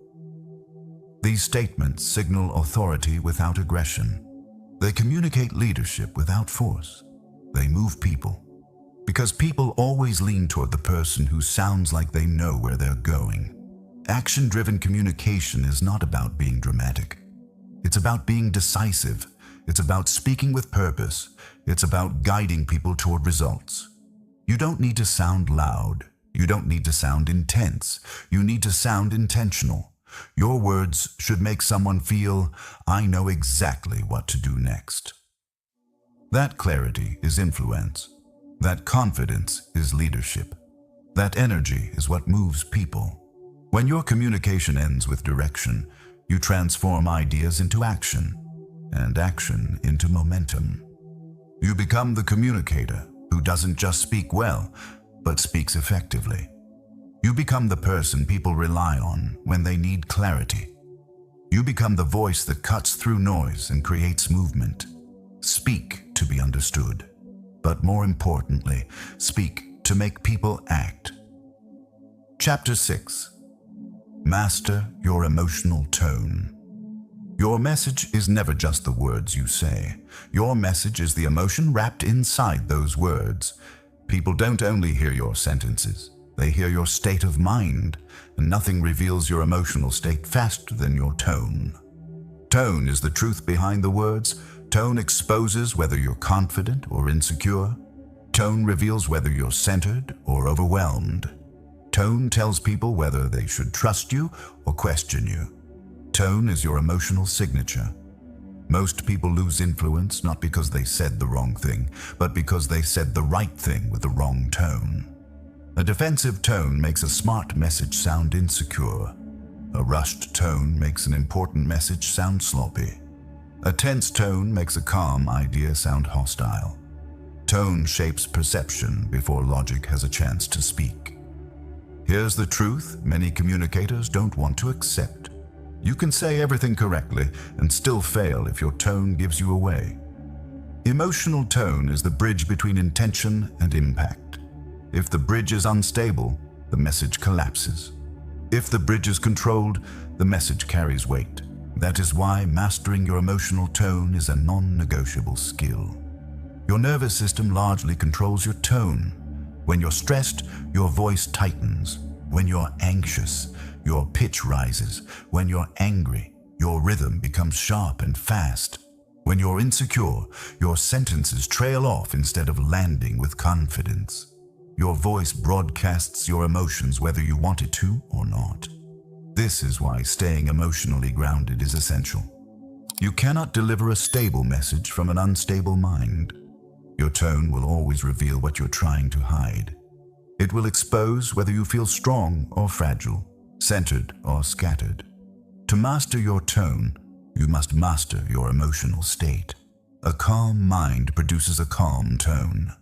These statements signal authority without aggression. They communicate leadership without force. They move people. Because people always lean toward the person who sounds like they know where they're going. Action-driven communication is not about being dramatic. It's about being decisive. It's about speaking with purpose. It's about guiding people toward results. You don't need to sound loud. You don't need to sound intense. You need to sound intentional. Your words should make someone feel, "I know exactly what to do next." That clarity is influence. That confidence is leadership. That energy is what moves people. When your communication ends with direction, you transform ideas into action, and action into momentum. You become the communicator who doesn't just speak well, but speaks effectively. You become the person people rely on when they need clarity. You become the voice that cuts through noise and creates movement. Speak to be understood. But more importantly, speak to make people act. Chapter 6. Master your emotional tone. Your message is never just the words you say. Your message is the emotion wrapped inside those words. People don't only hear your sentences, they hear your state of mind, and nothing reveals your emotional state faster than your tone. Tone is the truth behind the words. Tone exposes whether you're confident or insecure. Tone reveals whether you're centered or overwhelmed. Tone tells people whether they should trust you or question you. Tone is your emotional signature. Most people lose influence not because they said the wrong thing, but because they said the right thing with the wrong tone. A defensive tone makes a smart message sound insecure. A rushed tone makes an important message sound sloppy. A tense tone makes a calm idea sound hostile. Tone shapes perception before logic has a chance to speak. Here's the truth many communicators don't want to accept. You can say everything correctly and still fail if your tone gives you away. Emotional tone is the bridge between intention and impact. If the bridge is unstable, the message collapses. If the bridge is controlled, the message carries weight. That is why mastering your emotional tone is a non-negotiable skill. Your nervous system largely controls your tone. When you're stressed, your voice tightens. When you're anxious, your pitch rises. When you're angry, your rhythm becomes sharp and fast. When you're insecure, your sentences trail off instead of landing with confidence. Your voice broadcasts your emotions whether you want it to or not. This is why staying emotionally grounded is essential. You cannot deliver a stable message from an unstable mind. Your tone will always reveal what you're trying to hide. It will expose whether you feel strong or fragile, centered or scattered. To master your tone, you must master your emotional state. A calm mind produces a calm tone.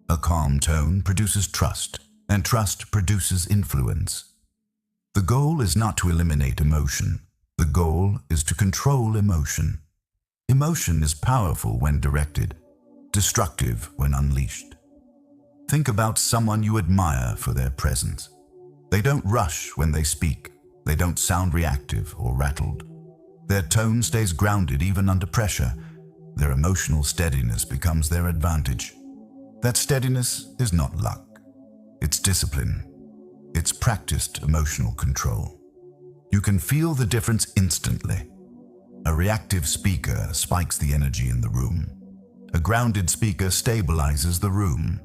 A calm tone produces trust, and trust produces influence. The goal is not to eliminate emotion. The goal is to control emotion. Emotion is powerful when directed, destructive when unleashed. Think about someone you admire for their presence. They don't rush when they speak. They don't sound reactive or rattled. Their tone stays grounded even under pressure. Their emotional steadiness becomes their advantage. That steadiness is not luck. It's discipline. It's practiced emotional control. You can feel the difference instantly. A reactive speaker spikes the energy in the room. A grounded speaker stabilizes the room.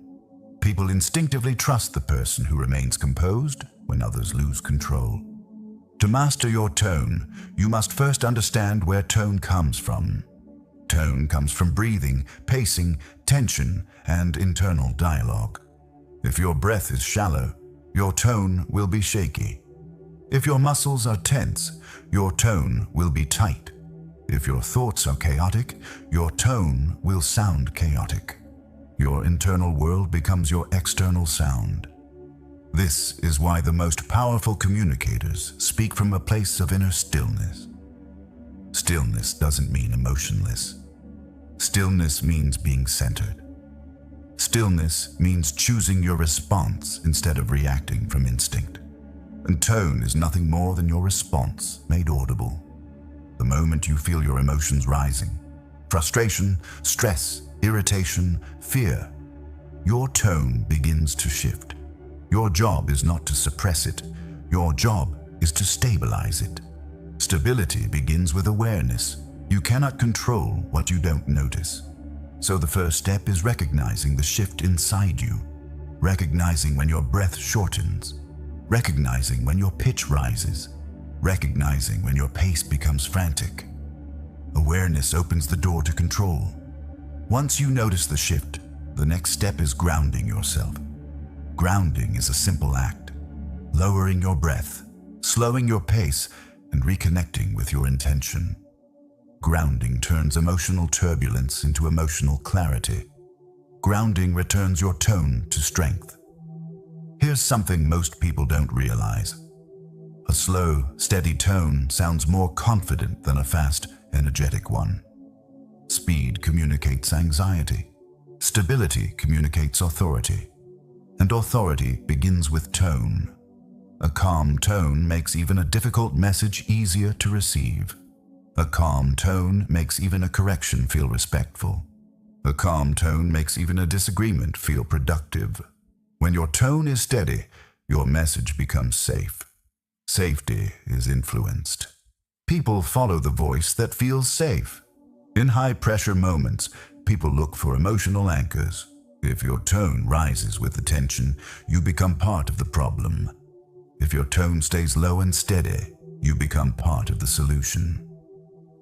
People instinctively trust the person who remains composed when others lose control. To master your tone, you must first understand where tone comes from. Tone comes from breathing, pacing, tension, and internal dialogue. If your breath is shallow, your tone will be shaky. If your muscles are tense, your tone will be tight. If your thoughts are chaotic, your tone will sound chaotic. Your internal world becomes your external sound. This is why the most powerful communicators speak from a place of inner stillness. Stillness doesn't mean emotionless. Stillness means being centered. Stillness means choosing your response instead of reacting from instinct. And tone is nothing more than your response made audible. The moment you feel your emotions rising, frustration, stress, irritation, fear, your tone begins to shift. Your job is not to suppress it. Your job is to stabilize it. Stability begins with awareness. You cannot control what you don't notice. So the first step is recognizing the shift inside you, recognizing when your breath shortens, recognizing when your pitch rises, recognizing when your pace becomes frantic. Awareness opens the door to control. Once you notice the shift, the next step is grounding yourself. Grounding is a simple act, lowering your breath, slowing your pace, and reconnecting with your intention. Grounding turns emotional turbulence into emotional clarity. Grounding returns your tone to strength. Here's something most people don't realize. A slow, steady tone sounds more confident than a fast, energetic one. Speed communicates anxiety. Stability communicates authority. And authority begins with tone. A calm tone makes even a difficult message easier to receive. A calm tone makes even a correction feel respectful. A calm tone makes even a disagreement feel productive. When your tone is steady, your message becomes safe. Safety is influenced. People follow the voice that feels safe. In high-pressure moments, people look for emotional anchors. If your tone rises with the tension, you become part of the problem. If your tone stays low and steady, you become part of the solution.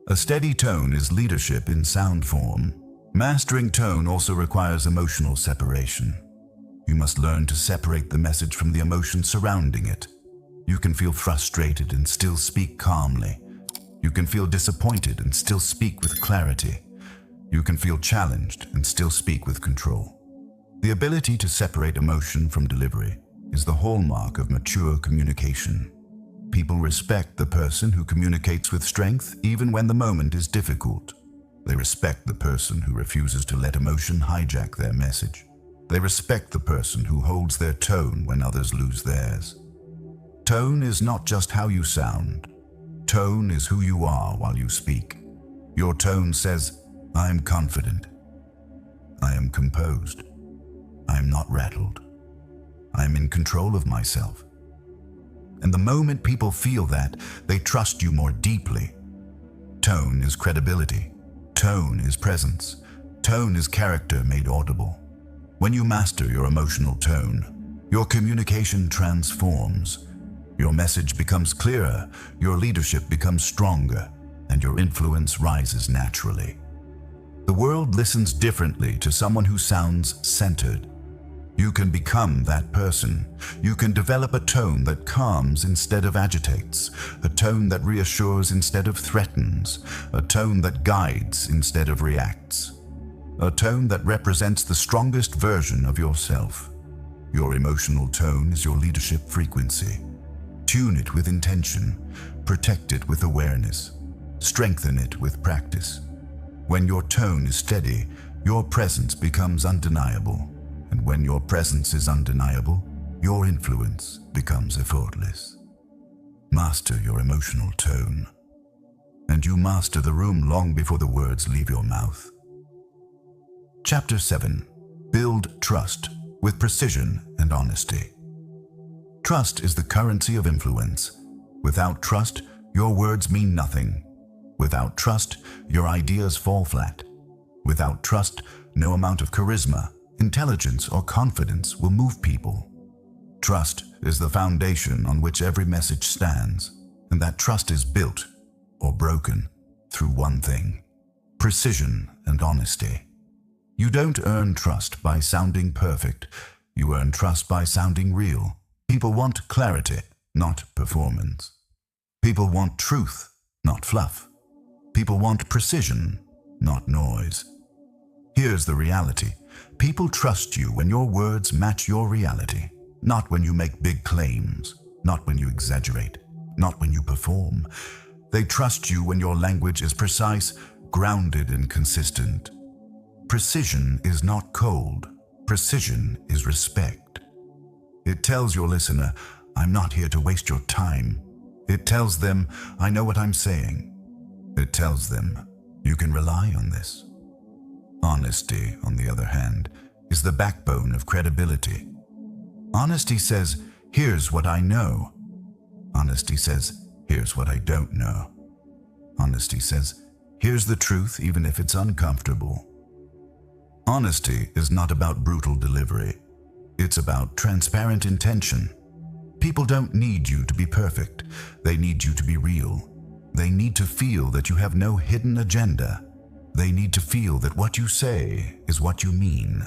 A steady tone is leadership in sound form. Mastering tone also requires emotional separation. You must learn to separate the message from the emotion surrounding it. You can feel frustrated and still speak calmly. You can feel disappointed and still speak with clarity. You can feel challenged and still speak with control. The ability to separate emotion from delivery is the hallmark of mature communication. People respect the person who communicates with strength even when the moment is difficult. They respect the person who refuses to let emotion hijack their message. They respect the person who holds their tone when others lose theirs. Tone is not just how you sound. Tone is who you are while you speak. Your tone says, "I am confident. I am composed. I am not rattled. I am in control of myself." And the moment people feel that, they trust you more deeply. Tone is credibility. Tone is presence. Tone is character made audible. When you master your emotional tone, your communication transforms. Your message becomes clearer, your leadership becomes stronger, and your influence rises naturally. The world listens differently to someone who sounds centered. You can become that person. You can develop a tone that calms instead of agitates, a tone that reassures instead of threatens, a tone that guides instead of reacts, a tone that represents the strongest version of yourself. Your emotional tone is your leadership frequency. Tune it with intention, protect it with awareness, strengthen it with practice. When your tone is steady, your presence becomes undeniable. And when your presence is undeniable, your influence becomes effortless. Master your emotional tone, and you master the room long before the words leave your mouth. Chapter 7. Build trust with precision and honesty. Trust is the currency of influence. Without trust, your words mean nothing. Without trust, your ideas fall flat. Without trust, no amount of charisma, intelligence, or confidence will move people. Trust is the foundation on which every message stands, and that trust is built or broken through one thing: precision and honesty. You don't earn trust by sounding perfect. You earn trust by sounding real. People want clarity, not performance. People want truth, not fluff. People want precision, not noise. Here's the reality. People trust you when your words match your reality, not when you make big claims, not when you exaggerate, not when you perform. They trust you when your language is precise, grounded, and consistent. Precision is not cold. Precision is respect. It tells your listener, I'm not here to waste your time. It tells them, I know what I'm saying. It tells them, you can rely on this. Honesty, on the other hand, is the backbone of credibility. Honesty says, here's what I know. Honesty says, here's what I don't know. Honesty says, here's the truth even if it's uncomfortable. Honesty is not about brutal delivery. It's about transparent intention. People don't need you to be perfect. They need you to be real. They need to feel that you have no hidden agenda. They need to feel that what you say is what you mean.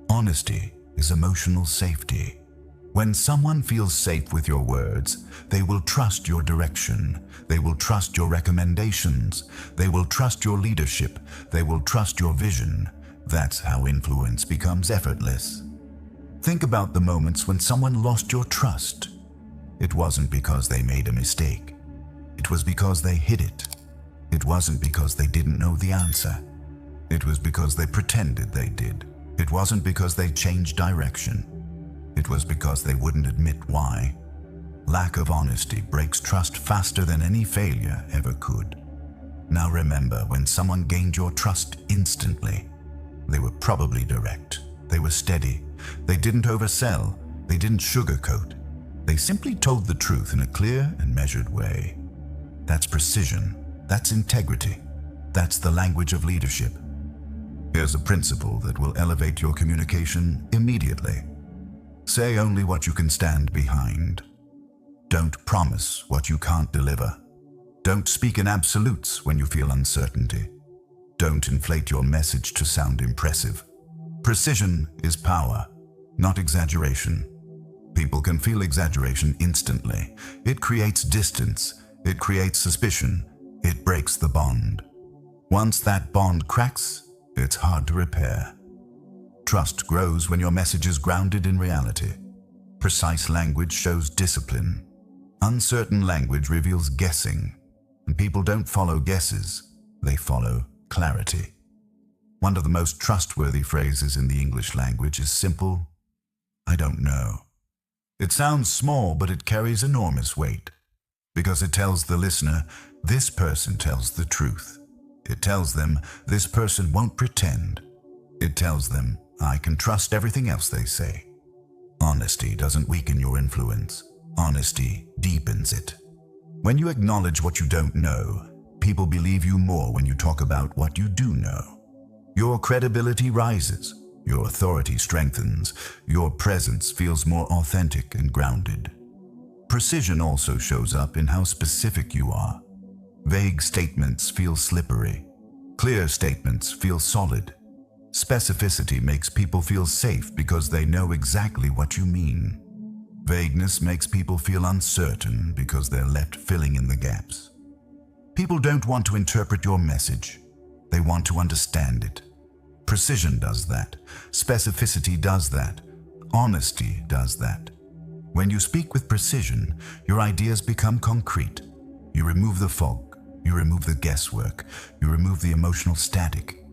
Honesty is emotional safety. When someone feels safe with your words, they will trust your direction. They will trust your recommendations. They will trust your leadership. They will trust your vision. That's how influence becomes effortless. Think about the moments when someone lost your trust. It wasn't because they made a mistake. It was because they hid it. It wasn't because they didn't know the answer. It was because they pretended they did. It wasn't because they changed direction. It was because they wouldn't admit why. Lack of honesty breaks trust faster than any failure ever could. Now remember, when someone gained your trust instantly, they were probably direct. They were steady. They didn't oversell. They didn't sugarcoat. They simply told the truth in a clear and measured way. That's precision. That's integrity. That's the language of leadership. Here's a principle that will elevate your communication immediately. Say only what you can stand behind. Don't promise what you can't deliver. Don't speak in absolutes when you feel uncertainty. Don't inflate your message to sound impressive. Precision is power, not exaggeration. People can feel exaggeration instantly. It creates distance. It creates suspicion. It breaks the bond. Once that bond cracks, it's hard to repair. Trust grows when your message is grounded in reality. Precise language shows discipline. Uncertain language reveals guessing. And people don't follow guesses. They follow clarity. One of the most trustworthy phrases in the English language is simple, I don't know. It sounds small, but it carries enormous weight. Because it tells the listener, this person tells the truth. It tells them, this person won't pretend. It tells them, I can trust everything else they say. Honesty doesn't weaken your influence. Honesty deepens it. When you acknowledge what you don't know, people believe you more when you talk about what you do know. Your credibility rises. Your authority strengthens. Your presence feels more authentic and grounded. Precision also shows up in how specific you are. Vague statements feel slippery. Clear statements feel solid. Specificity makes people feel safe because they know exactly what you mean. Vagueness makes people feel uncertain because they're left filling in the gaps. People don't want to interpret your message. They want to understand it. Precision does that. Specificity does that. Honesty does that. When you speak with precision, your ideas become concrete. You remove the fog. You remove the guesswork. You remove the emotional static.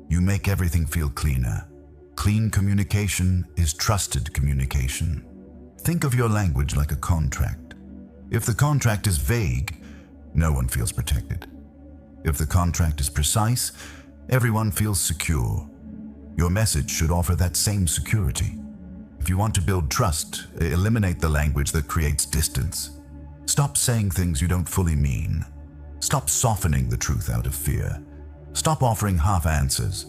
You make everything feel cleaner. Clean communication is trusted communication. Think of your language like a contract. If the contract is vague, no one feels protected. If the contract is precise, everyone feels secure. Your message should offer that same security. If you want to build trust, eliminate the language that creates distance. Stop saying things you don't fully mean. Stop softening the truth out of fear. Stop offering half answers.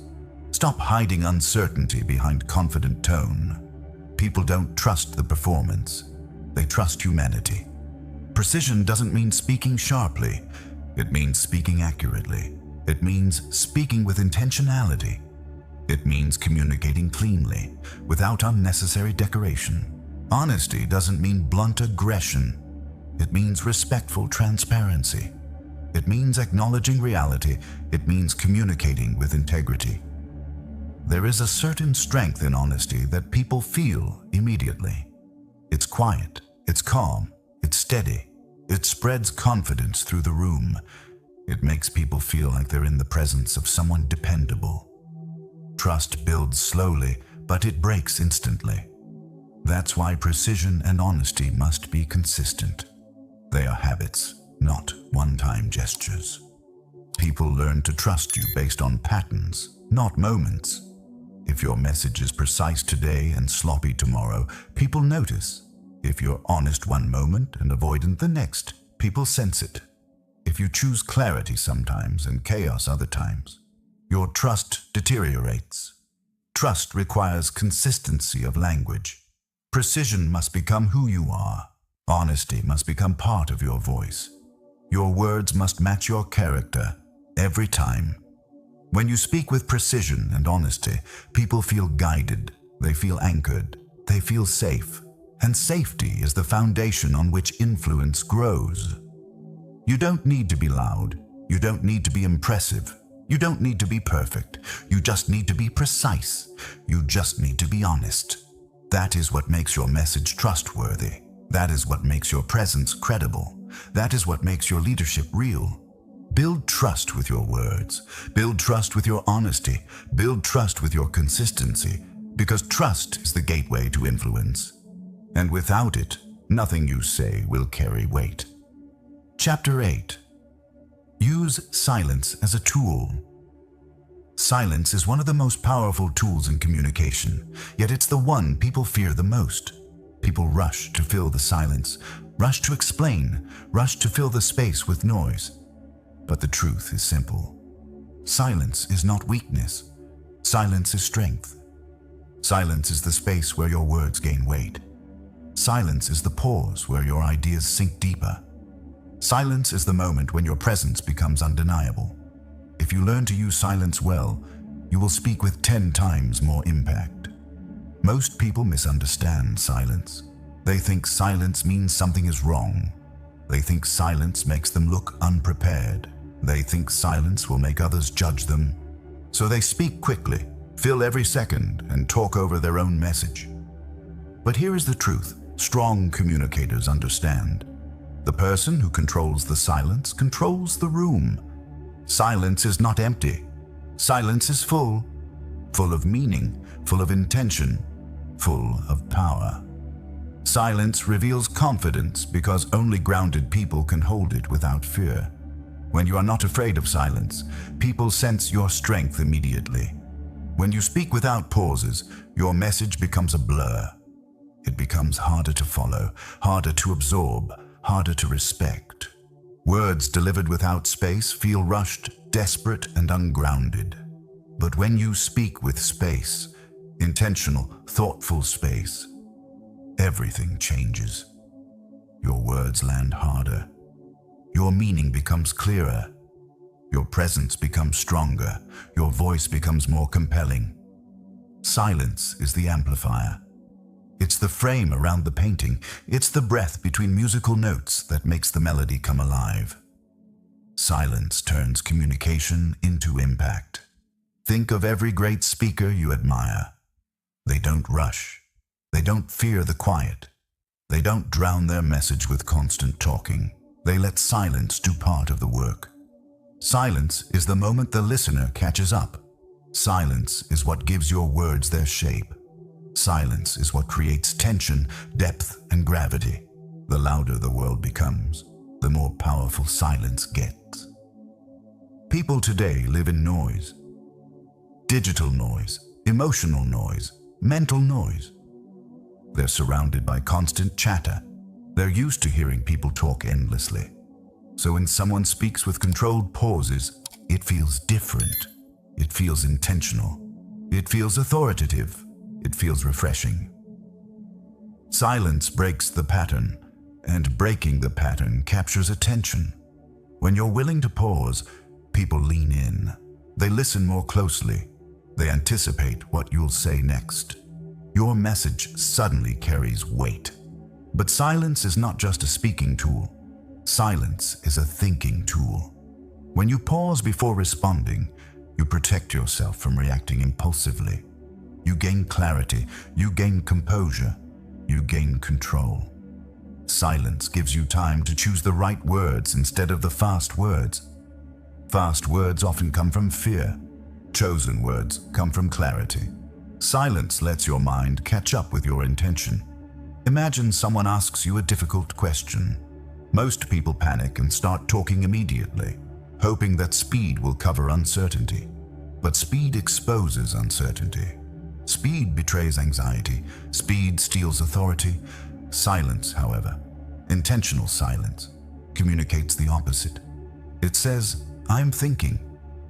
Stop hiding uncertainty behind confident tone. People don't trust the performance. They trust humanity. Precision doesn't mean speaking sharply. It means speaking accurately. It means speaking with intentionality. It means communicating cleanly, without unnecessary decoration. Honesty doesn't mean blunt aggression. It means respectful transparency. It means acknowledging reality. It means communicating with integrity. There is a certain strength in honesty that people feel immediately. It's quiet, it's calm, it's steady. It spreads confidence through the room. It makes people feel like they're in the presence of someone dependable. Trust builds slowly, but it breaks instantly. That's why precision and honesty must be consistent. They are habits, not one-time gestures. People learn to trust you based on patterns, not moments. If your message is precise today and sloppy tomorrow, people notice. If you're honest one moment and avoidant the next, people sense it. If you choose clarity sometimes and chaos other times, your trust deteriorates. Trust requires consistency of language. Precision must become who you are. Honesty must become part of your voice. Your words must match your character every time. When you speak with precision and honesty, people feel guided, they feel anchored, they feel safe. And safety is the foundation on which influence grows. You don't need to be loud. You don't need to be impressive. You don't need to be perfect. You just need to be precise. You just need to be honest. That is what makes your message trustworthy. That is what makes your presence credible. That is what makes your leadership real. Build trust with your words. Build trust with your honesty. Build trust with your consistency, because trust is the gateway to influence. And without it, nothing you say will carry weight. Chapter 8. Use silence as a tool. Silence is one of the most powerful tools in communication, yet it's the one people fear the most. People rush to fill the silence, rush to explain, rush to fill the space with noise. But the truth is simple. Silence is not weakness. Silence is strength. Silence is the space where your words gain weight. Silence is the pause where your ideas sink deeper. Silence is the moment when your presence becomes undeniable. If you learn to use silence well, you will speak with 10 times more impact. Most people misunderstand silence. They think silence means something is wrong. They think silence makes them look unprepared. They think silence will make others judge them. So they speak quickly, fill every second, and talk over their own message. But here is the truth. Strong communicators understand. The person who controls the silence controls the room. Silence is not empty. Silence is full. Full of meaning, full of intention, full of power. Silence reveals confidence because only grounded people can hold it without fear. When you are not afraid of silence, people sense your strength immediately. When you speak without pauses, your message becomes a blur. It becomes harder to follow, harder to absorb, harder to respect. Words delivered without space feel rushed, desperate, and ungrounded. But when you speak with space, intentional, thoughtful space, everything changes. Your words land harder. Your meaning becomes clearer. Your presence becomes stronger. Your voice becomes more compelling. Silence is the amplifier. It's the frame around the painting. It's the breath between musical notes that makes the melody come alive. Silence turns communication into impact. Think of every great speaker you admire. They don't rush. They don't fear the quiet. They don't drown their message with constant talking. They let silence do part of the work. Silence is the moment the listener catches up. Silence is what gives your words their shape. Silence is what creates tension, depth, and gravity. The louder the world becomes, the more powerful silence gets. People today live in noise. Digital noise, emotional noise, mental noise. They're surrounded by constant chatter. They're used to hearing people talk endlessly. So when someone speaks with controlled pauses, it feels different. It feels intentional. It feels authoritative. It feels refreshing. Silence breaks the pattern, and breaking the pattern captures attention. When you're willing to pause, people lean in. They listen more closely. They anticipate what you'll say next. Your message suddenly carries weight. But silence is not just a speaking tool. Silence is a thinking tool. When you pause before responding, you protect yourself from reacting impulsively. You gain clarity, you gain composure, you gain control. Silence gives you time to choose the right words instead of the fast words. Fast words often come from fear. Chosen words come from clarity. Silence lets your mind catch up with your intention. Imagine someone asks you a difficult question. Most people panic and start talking immediately, hoping that speed will cover uncertainty. But speed exposes uncertainty. Speed betrays anxiety. Speed steals authority. Silence, however, intentional silence, communicates the opposite. It says, I'm thinking.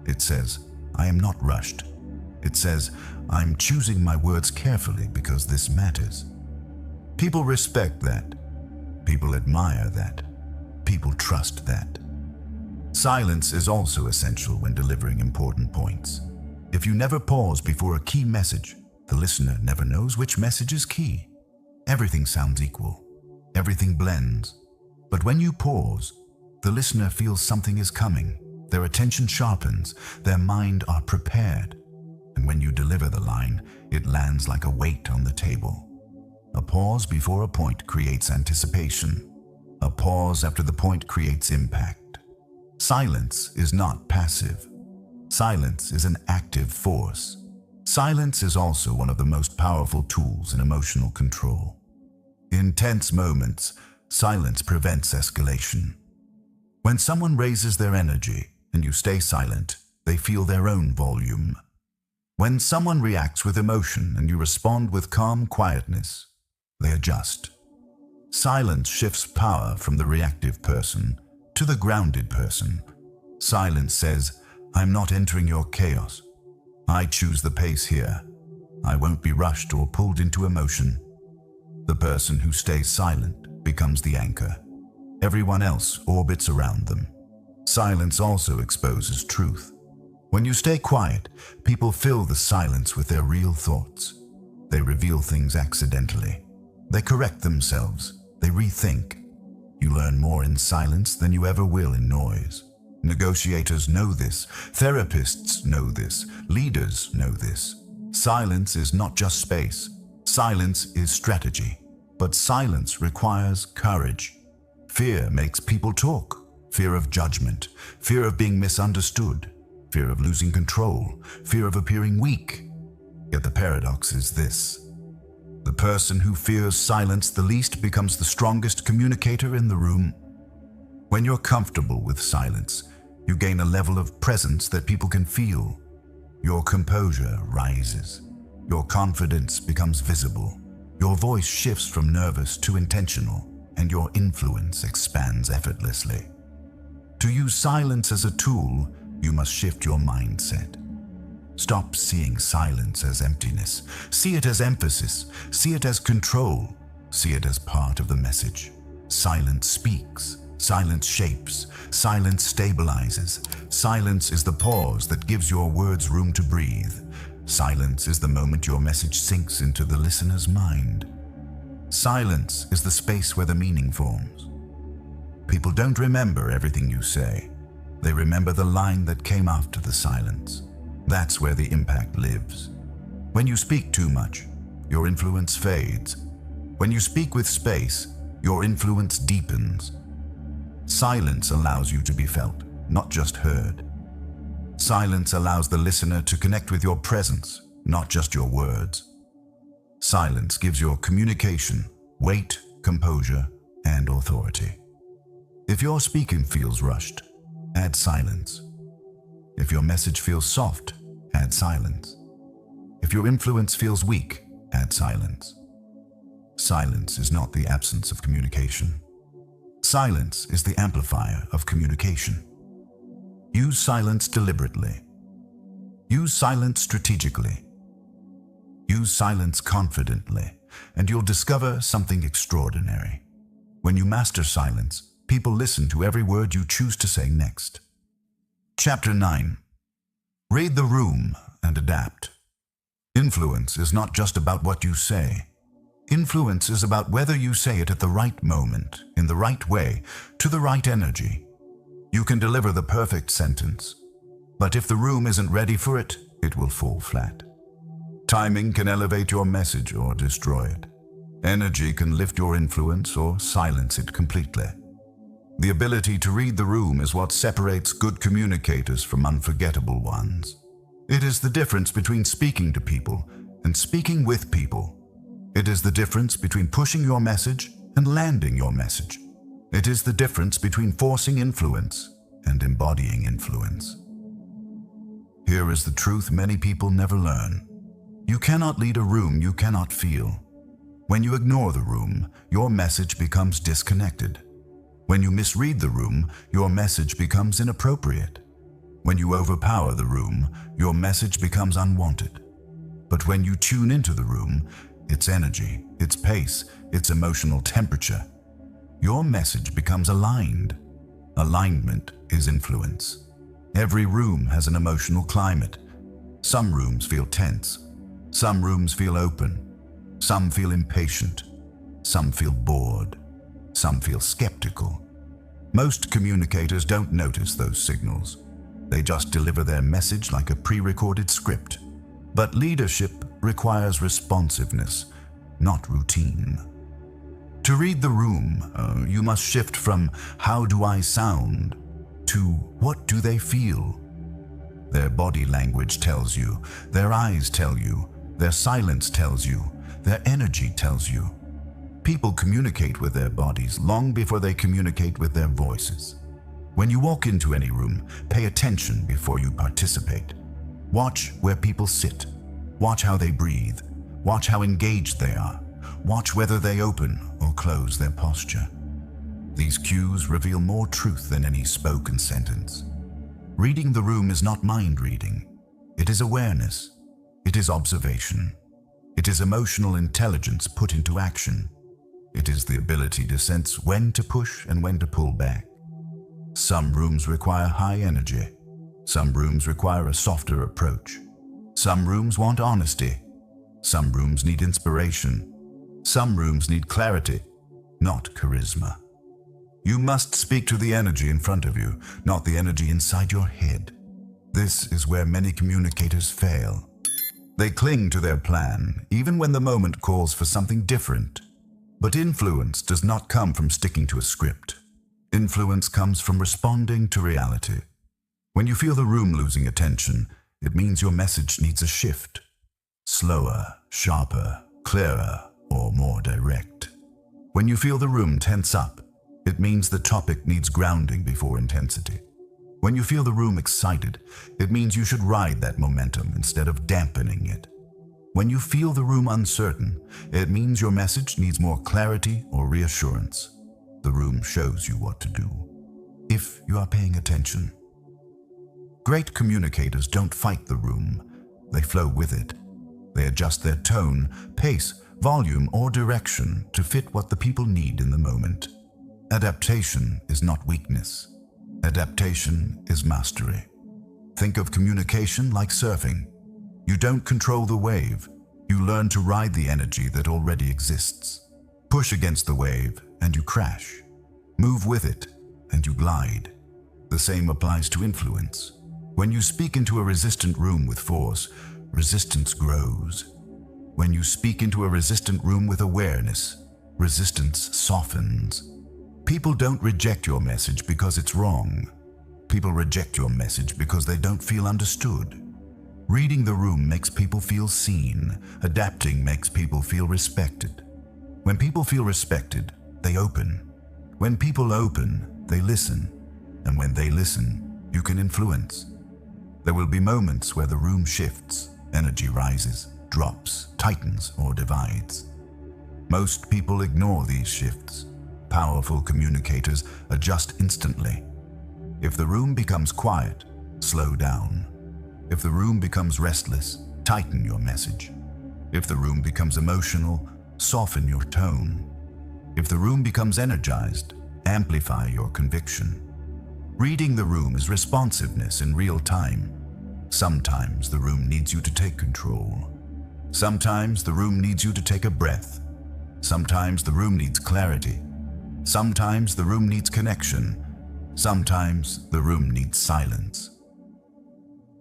It says, I am not rushed. It says, I'm choosing my words carefully because this matters. People respect that. People admire that. People trust that. Silence is also essential when delivering important points. If you never pause before a key message, the listener never knows which message is key. Everything sounds equal. Everything blends. But when you pause, the listener feels something is coming. Their attention sharpens. Their mind are prepared. And when you deliver the line, it lands like a weight on the table. A pause before a point creates anticipation. A pause after the point creates impact. Silence is not passive. Silence is an active force. Silence is also one of the most powerful tools in emotional control. In tense moments, silence prevents escalation. When someone raises their energy and you stay silent, they feel their own volume. When someone reacts with emotion and you respond with calm quietness, they adjust. Silence shifts power from the reactive person to the grounded person. Silence says, I'm not entering your chaos. I choose the pace here. I won't be rushed or pulled into emotion. The person who stays silent becomes the anchor. Everyone else orbits around them. Silence also exposes truth. When you stay quiet, people fill the silence with their real thoughts. They reveal things accidentally. They correct themselves. They rethink. You learn more in silence than you ever will in noise. Negotiators know this. Therapists know this. Leaders know this. Silence is not just space. Silence is strategy. But silence requires courage. Fear makes people talk. Fear of judgment. Fear of being misunderstood. Fear of losing control. Fear of appearing weak. Yet the paradox is this. The person who fears silence the least becomes the strongest communicator in the room. When you're comfortable with silence, you gain a level of presence that people can feel. Your composure rises. Your confidence becomes visible. Your voice shifts from nervous to intentional, and your influence expands effortlessly. To use silence as a tool, you must shift your mindset. Stop seeing silence as emptiness. See it as emphasis. See it as control. See it as part of the message. Silence speaks. Silence shapes. Silence stabilizes. Silence is the pause that gives your words room to breathe. Silence is the moment your message sinks into the listener's mind. Silence is the space where the meaning forms. People don't remember everything you say. They remember the line that came after the silence. That's where the impact lives. When you speak too much, your influence fades. When you speak with space, your influence deepens. Silence allows you to be felt, not just heard. Silence allows the listener to connect with your presence, not just your words. Silence gives your communication weight, composure, and authority. If your speaking feels rushed, add silence. If your message feels soft, add silence. If your influence feels weak, add silence. Silence is not the absence of communication. Silence is the amplifier of communication. Use silence deliberately. Use silence strategically. Use silence confidently, and you'll discover something extraordinary. When you master silence, people listen to every word you choose to say next. Chapter 9. Read the room and adapt. Influence is not just about what you say. Influence is about whether you say it at the right moment, in the right way, to the right energy. You can deliver the perfect sentence, but if the room isn't ready for it, it will fall flat. Timing can elevate your message or destroy it. Energy can lift your influence or silence it completely. The ability to read the room is what separates good communicators from unforgettable ones. It is the difference between speaking to people and speaking with people. It is the difference between pushing your message and landing your message. It is the difference between forcing influence and embodying influence. Here is the truth many people never learn. You cannot lead a room you cannot feel. When you ignore the room, your message becomes disconnected. When you misread the room, your message becomes inappropriate. When you overpower the room, your message becomes unwanted. But when you tune into the room, its energy, its pace, its emotional temperature, your message becomes aligned. Alignment is influence. Every room has an emotional climate. Some rooms feel tense. Some rooms feel open. Some feel impatient. Some feel bored. Some feel skeptical. Most communicators don't notice those signals. They just deliver their message like a pre-recorded script. But leadership requires responsiveness, not routine. To read the room, you must shift from "how do I sound" to "what do they feel?" Their body language tells you, their eyes tell you, their silence tells you, their energy tells you. People communicate with their bodies long before they communicate with their voices. When you walk into any room, pay attention before you participate. Watch where people sit. Watch how they breathe. Watch how engaged they are. Watch whether they open or close their posture. These cues reveal more truth than any spoken sentence. Reading the room is not mind reading. It is awareness. It is observation. It is emotional intelligence put into action. It is the ability to sense when to push and when to pull back. Some rooms require high energy. Some rooms require a softer approach. Some rooms want honesty. Some rooms need inspiration. Some rooms need clarity, not charisma. You must speak to the energy in front of you, not the energy inside your head. This is where many communicators fail. They cling to their plan, even when the moment calls for something different. But influence does not come from sticking to a script. Influence comes from responding to reality. When you feel the room losing attention, it means your message needs a shift. Slower, sharper, clearer, or more direct. When you feel the room tense up, it means the topic needs grounding before intensity. When you feel the room excited, it means you should ride that momentum instead of dampening it. When you feel the room uncertain, it means your message needs more clarity or reassurance. The room shows you what to do, if you are paying attention. Great communicators don't fight the room, they flow with it. They adjust their tone, pace, volume, or direction to fit what the people need in the moment. Adaptation is not weakness. Adaptation is mastery. Think of communication like surfing. You don't control the wave. You learn to ride the energy that already exists. Push against the wave and you crash. Move with it and you glide. The same applies to influence. When you speak into a resistant room with force, resistance grows. When you speak into a resistant room with awareness, resistance softens. People don't reject your message because it's wrong. People reject your message because they don't feel understood. Reading the room makes people feel seen. Adapting makes people feel respected. When people feel respected, they open. When people open, they listen. And when they listen, you can influence. There will be moments where the room shifts, energy rises, drops, tightens, or divides. Most people ignore these shifts. Powerful communicators adjust instantly. If the room becomes quiet, slow down. If the room becomes restless, tighten your message. If the room becomes emotional, soften your tone. If the room becomes energized, amplify your conviction. Reading the room is responsiveness in real time. Sometimes the room needs you to take control. Sometimes the room needs you to take a breath. Sometimes the room needs clarity. Sometimes the room needs connection. Sometimes the room needs silence.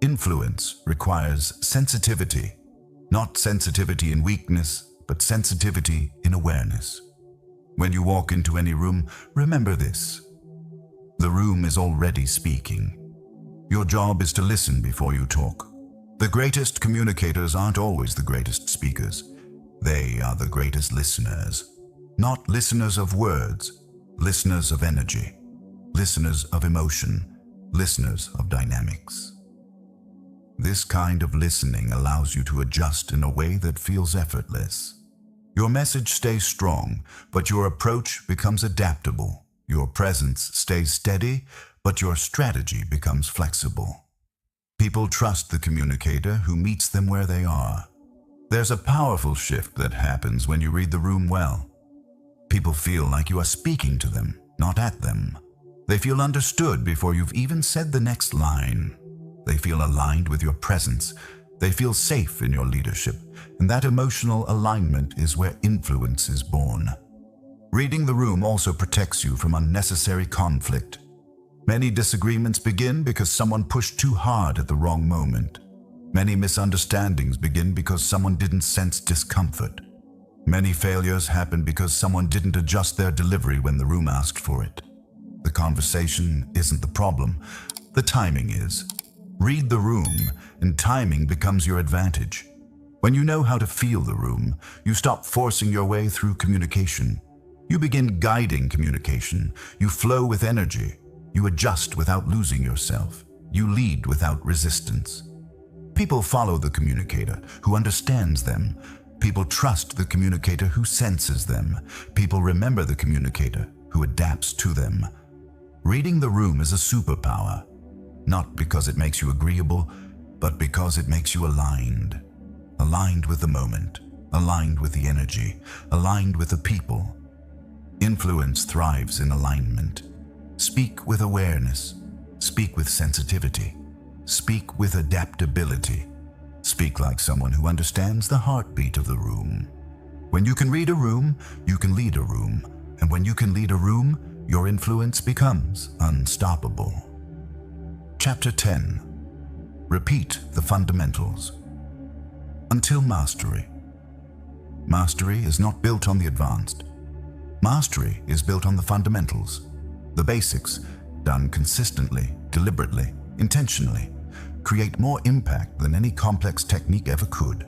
Influence requires sensitivity, not sensitivity in weakness, but sensitivity in awareness. When you walk into any room, remember this. The room is already speaking. Your job is to listen before you talk. The greatest communicators aren't always the greatest speakers. They are the greatest listeners. Not listeners of words, listeners of energy, listeners of emotion, listeners of dynamics. This kind of listening allows you to adjust in a way that feels effortless. Your message stays strong, but your approach becomes adaptable. Your presence stays steady, but your strategy becomes flexible. People trust the communicator who meets them where they are. There's a powerful shift that happens when you read the room well. People feel like you are speaking to them, not at them. They feel understood before you've even said the next line. They feel aligned with your presence. They feel safe in your leadership, and that emotional alignment is where influence is born. Reading the room also protects you from unnecessary conflict. Many disagreements begin because someone pushed too hard at the wrong moment. Many misunderstandings begin because someone didn't sense discomfort. Many failures happen because someone didn't adjust their delivery when the room asked for it. The conversation isn't the problem, the timing is. Read the room, and timing becomes your advantage. When you know how to feel the room, you stop forcing your way through communication. You begin guiding communication. You flow with energy. You adjust without losing yourself. You lead without resistance. People follow the communicator who understands them. People trust the communicator who senses them. People remember the communicator who adapts to them. Reading the room is a superpower, not because it makes you agreeable, but because it makes you aligned. Aligned with the moment, aligned with the energy, aligned with the people. Influence thrives in alignment. Speak with awareness. Speak with sensitivity. Speak with adaptability. Speak like someone who understands the heartbeat of the room. When you can read a room, you can lead a room. And when you can lead a room, your influence becomes unstoppable. Chapter 10. Repeat the fundamentals. Until mastery. Mastery is not built on the advanced. Mastery is built on the fundamentals. The basics, done consistently, deliberately, intentionally, create more impact than any complex technique ever could.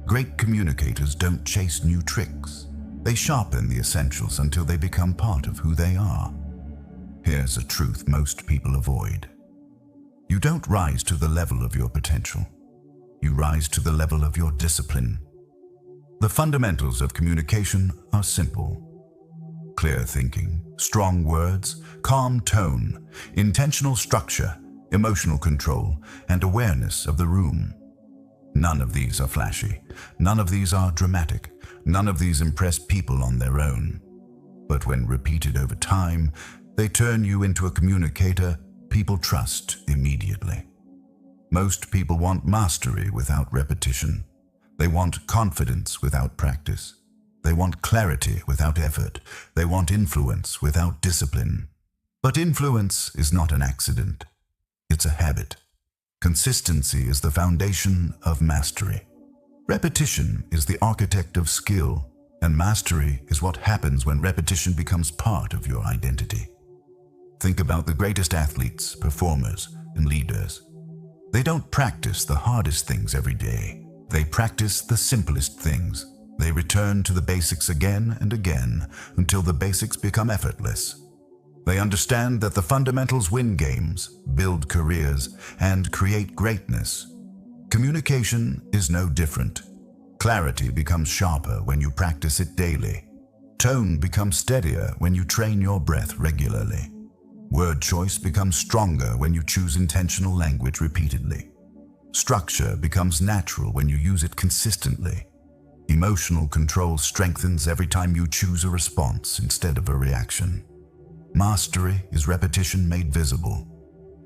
Great communicators don't chase new tricks. They sharpen the essentials until they become part of who they are. Here's a truth most people avoid. You don't rise to the level of your potential. You rise to the level of your discipline. The fundamentals of communication are simple. Clear thinking, strong words, calm tone, intentional structure, emotional control, and awareness of the room. None of these are flashy. None of these are dramatic. None of these impress people on their own. But when repeated over time, they turn you into a communicator people trust immediately. Most people want mastery without repetition. They want confidence without practice. They want clarity without effort. They want influence without discipline. But influence is not an accident. It's a habit. Consistency is the foundation of mastery. Repetition is the architect of skill, and mastery is what happens when repetition becomes part of your identity. Think about the greatest athletes, performers, and leaders. They don't practice the hardest things every day. They practice the simplest things. They return to the basics again and again until the basics become effortless. They understand that the fundamentals win games, build careers, and create greatness. Communication is no different. Clarity becomes sharper when you practice it daily. Tone becomes steadier when you train your breath regularly. Word choice becomes stronger when you choose intentional language repeatedly. Structure becomes natural when you use it consistently. Emotional control strengthens every time you choose a response instead of a reaction. Mastery is repetition made visible.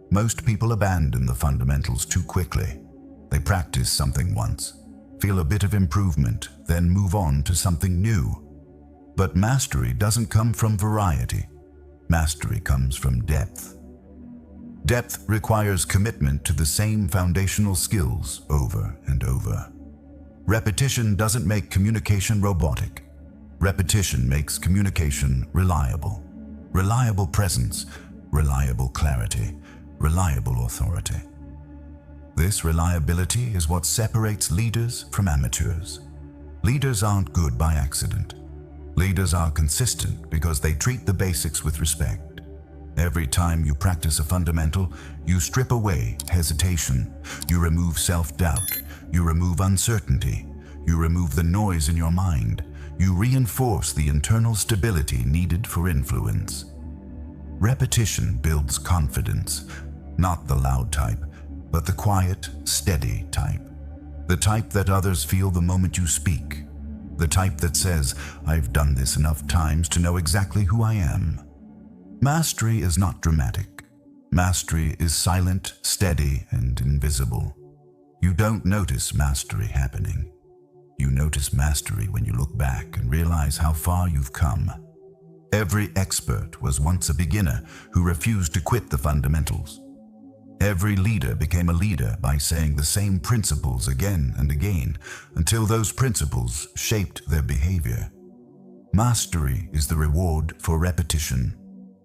Most people abandon the fundamentals too quickly. They practice something once, feel a bit of improvement, then move on to something new. But mastery doesn't come from variety. Mastery comes from depth. Depth requires commitment to the same foundational skills over and over. Repetition doesn't make communication robotic. Repetition makes communication reliable. Reliable presence, reliable clarity, reliable authority. This reliability is what separates leaders from amateurs. Leaders aren't good by accident. Leaders are consistent because they treat the basics with respect. Every time you practice a fundamental, you strip away hesitation, you remove self-doubt, you remove uncertainty, you remove the noise in your mind, you reinforce the internal stability needed for influence. Repetition builds confidence, not the loud type, but the quiet, steady type. The type that others feel the moment you speak. The type that says, "I've done this enough times to know exactly who I am." Mastery is not dramatic. Mastery is silent, steady, and invisible. You don't notice mastery happening. You notice mastery when you look back and realize how far you've come. Every expert was once a beginner who refused to quit the fundamentals. Every leader became a leader by saying the same principles again and again until those principles shaped their behavior. Mastery is the reward for repetition,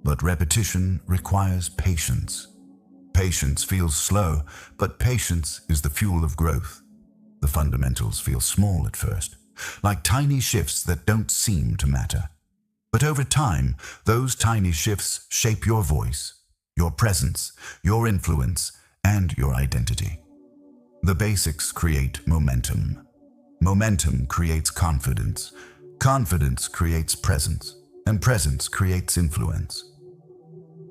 but repetition requires patience. Patience feels slow, but patience is the fuel of growth. The fundamentals feel small at first, like tiny shifts that don't seem to matter. But over time, those tiny shifts shape your voice, your presence, your influence, and your identity. The basics create momentum. Momentum creates confidence. Confidence creates presence, and presence creates influence.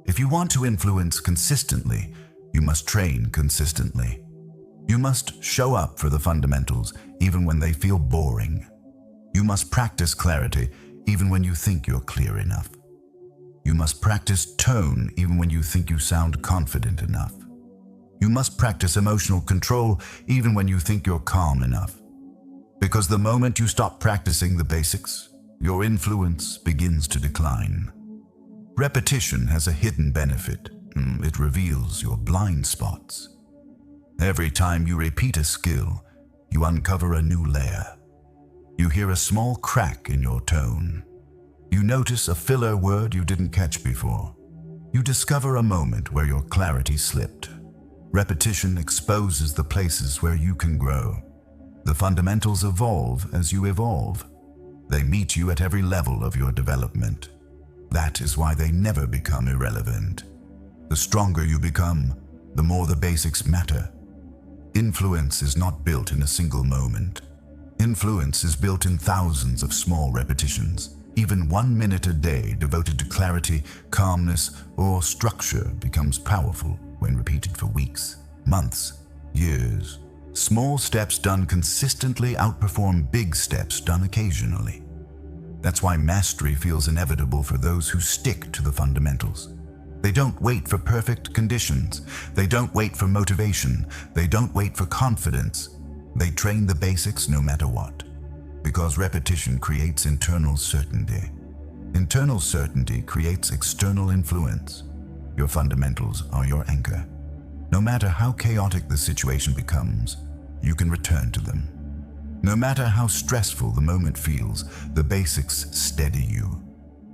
If you want to influence consistently, you must train consistently. You must show up for the fundamentals even when they feel boring. You must practice clarity even when you think you're clear enough. You must practice tone even when you think you sound confident enough. You must practice emotional control even when you think you're calm enough. Because the moment you stop practicing the basics, your influence begins to decline. Repetition has a hidden benefit. It reveals your blind spots. Every time you repeat a skill, you uncover a new layer. You hear a small crack in your tone. You notice a filler word you didn't catch before. You discover a moment where your clarity slipped. Repetition exposes the places where you can grow. The fundamentals evolve as you evolve. They meet you at every level of your development. That is why they never become irrelevant. The stronger you become, the more the basics matter. Influence is not built in a single moment. Influence is built in thousands of small repetitions. Even 1 minute a day devoted to clarity, calmness, or structure becomes powerful when repeated for weeks, months, years. Small steps done consistently outperform big steps done occasionally. That's why mastery feels inevitable for those who stick to the fundamentals. They don't wait for perfect conditions. They don't wait for motivation. They don't wait for confidence. They train the basics no matter what. Because repetition creates internal certainty. Internal certainty creates external influence. Your fundamentals are your anchor. No matter how chaotic the situation becomes, you can return to them. No matter how stressful the moment feels, the basics steady you.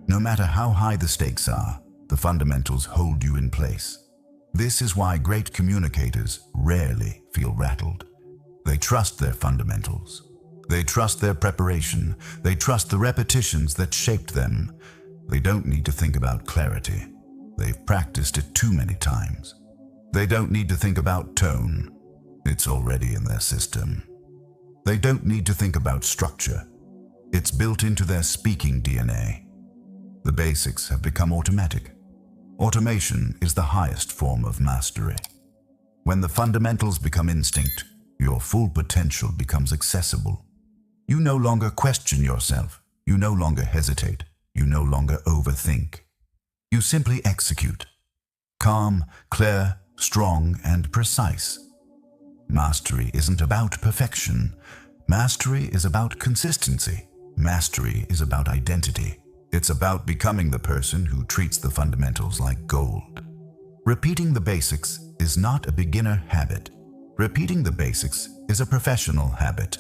No matter how high the stakes are, the fundamentals hold you in place. This is why great communicators rarely feel rattled. They trust their fundamentals. They trust their preparation. They trust the repetitions that shaped them. They don't need to think about clarity. They've practiced it too many times. They don't need to think about tone. It's already in their system. They don't need to think about structure. It's built into their speaking DNA. The basics have become automatic. Automation is the highest form of mastery. When the fundamentals become instinct, your full potential becomes accessible. You no longer question yourself. You no longer hesitate. You no longer overthink. You simply execute. Calm, clear, strong, and precise. Mastery isn't about perfection. Mastery is about consistency. Mastery is about identity. It's about becoming the person who treats the fundamentals like gold. Repeating the basics is not a beginner habit. Repeating the basics is a professional habit.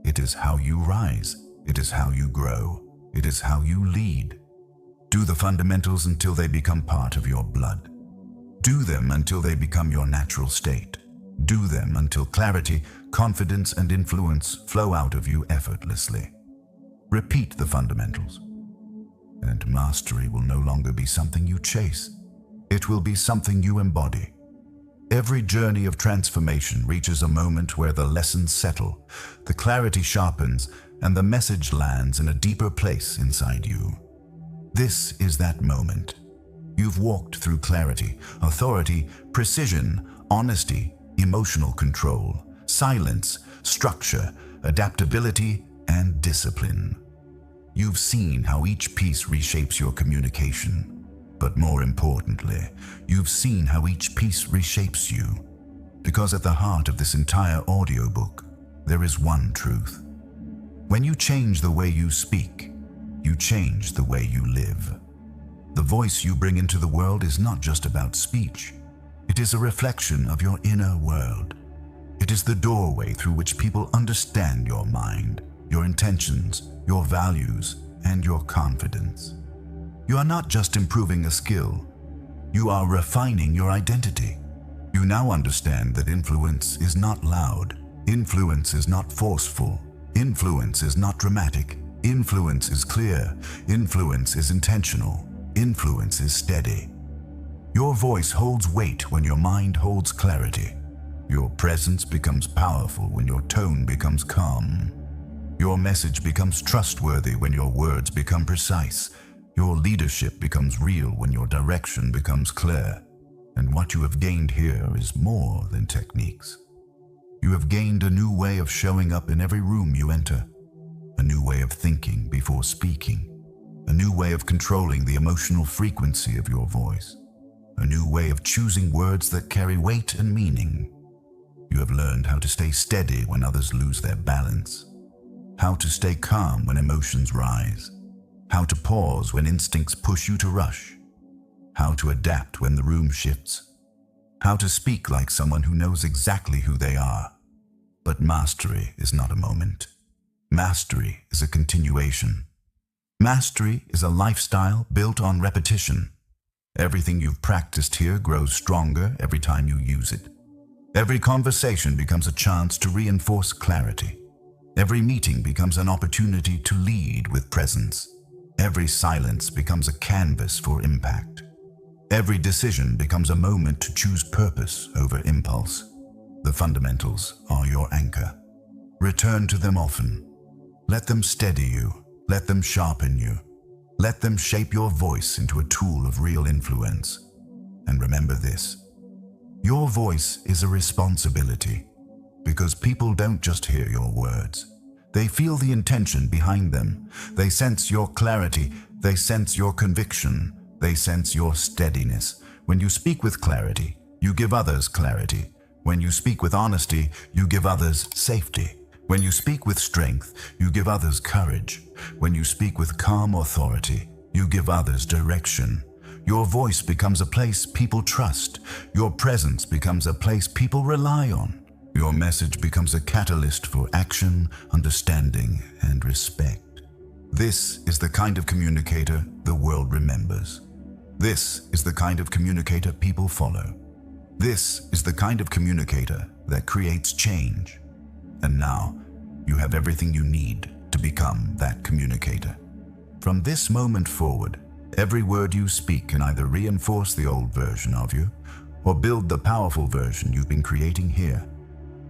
It is how you rise. It is how you grow. It is how you lead. Do the fundamentals until they become part of your blood. Do them until they become your natural state. Do them until clarity, confidence, and influence flow out of you effortlessly. Repeat the fundamentals, and mastery will no longer be something you chase. It will be something you embody. Every journey of transformation reaches a moment where the lessons settle, the clarity sharpens, and the message lands in a deeper place inside you. This is that moment. You've walked through clarity, authority, precision, honesty, emotional control, silence, structure, adaptability, and discipline. You've seen how each piece reshapes your communication. But more importantly, you've seen how each piece reshapes you. Because at the heart of this entire audiobook, there is one truth. When you change the way you speak, you change the way you live. The voice you bring into the world is not just about speech. It is a reflection of your inner world. It is the doorway through which people understand your mind, your intentions, your values, and your confidence. You are not just improving a skill. You are refining your identity. You now understand that influence is not loud. Influence is not forceful. Influence is not dramatic. Influence is clear. Influence is intentional. Influence is steady. Your voice holds weight when your mind holds clarity. Your presence becomes powerful when your tone becomes calm. Your message becomes trustworthy when your words become precise. Your leadership becomes real when your direction becomes clear. And what you have gained here is more than techniques. You have gained a new way of showing up in every room you enter, a new way of thinking before speaking, a new way of controlling the emotional frequency of your voice, a new way of choosing words that carry weight and meaning. You have learned how to stay steady when others lose their balance, how to stay calm when emotions rise, how to pause when instincts push you to rush, how to adapt when the room shifts, how to speak like someone who knows exactly who they are. But mastery is not a moment. Mastery is a continuation. Mastery is a lifestyle built on repetition. Everything you've practiced here grows stronger every time you use it. Every conversation becomes a chance to reinforce clarity. Every meeting becomes an opportunity to lead with presence. Every silence becomes a canvas for impact. Every decision becomes a moment to choose purpose over impulse. The fundamentals are your anchor. Return to them often. Let them steady you. Let them sharpen you. Let them shape your voice into a tool of real influence. And remember this: your voice is a responsibility, because people don't just hear your words. They feel the intention behind them. They sense your clarity. They sense your conviction. They sense your steadiness. When you speak with clarity, you give others clarity. When you speak with honesty, you give others safety. When you speak with strength, you give others courage. When you speak with calm authority, you give others direction. Your voice becomes a place people trust. Your presence becomes a place people rely on. Your message becomes a catalyst for action, understanding, and respect. This is the kind of communicator the world remembers. This is the kind of communicator people follow. This is the kind of communicator that creates change. And now, you have everything you need to become that communicator. From this moment forward, every word you speak can either reinforce the old version of you or build the powerful version you've been creating here.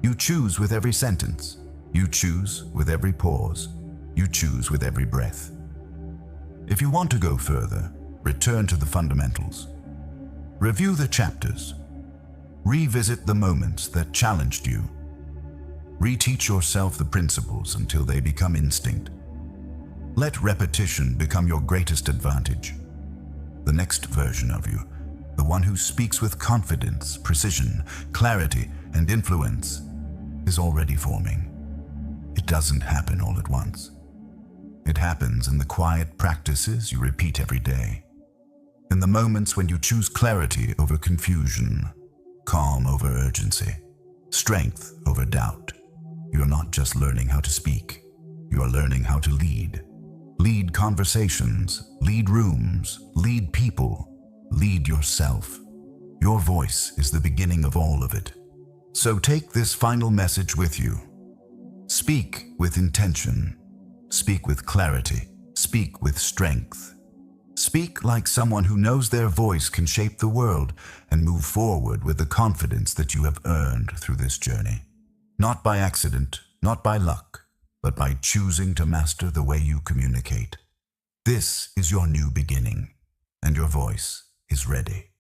You choose with every sentence. You choose with every pause. You choose with every breath. If you want to go further, return to the fundamentals. Review the chapters. Revisit the moments that challenged you. Reteach yourself the principles until they become instinct. Let repetition become your greatest advantage. The next version of you, the one who speaks with confidence, precision, clarity, and influence, is already forming. It doesn't happen all at once. It happens in the quiet practices you repeat every day. In the moments when you choose clarity over confusion, calm over urgency, strength over doubt. You are not just learning how to speak. You are learning how to lead. Lead conversations, lead rooms, lead people, lead yourself. Your voice is the beginning of all of it. So take this final message with you. Speak with intention. Speak with clarity. Speak with strength. Speak like someone who knows their voice can shape the world and move forward with the confidence that you have earned through this journey. Not by accident, not by luck, but by choosing to master the way you communicate. This is your new beginning, and your voice is ready.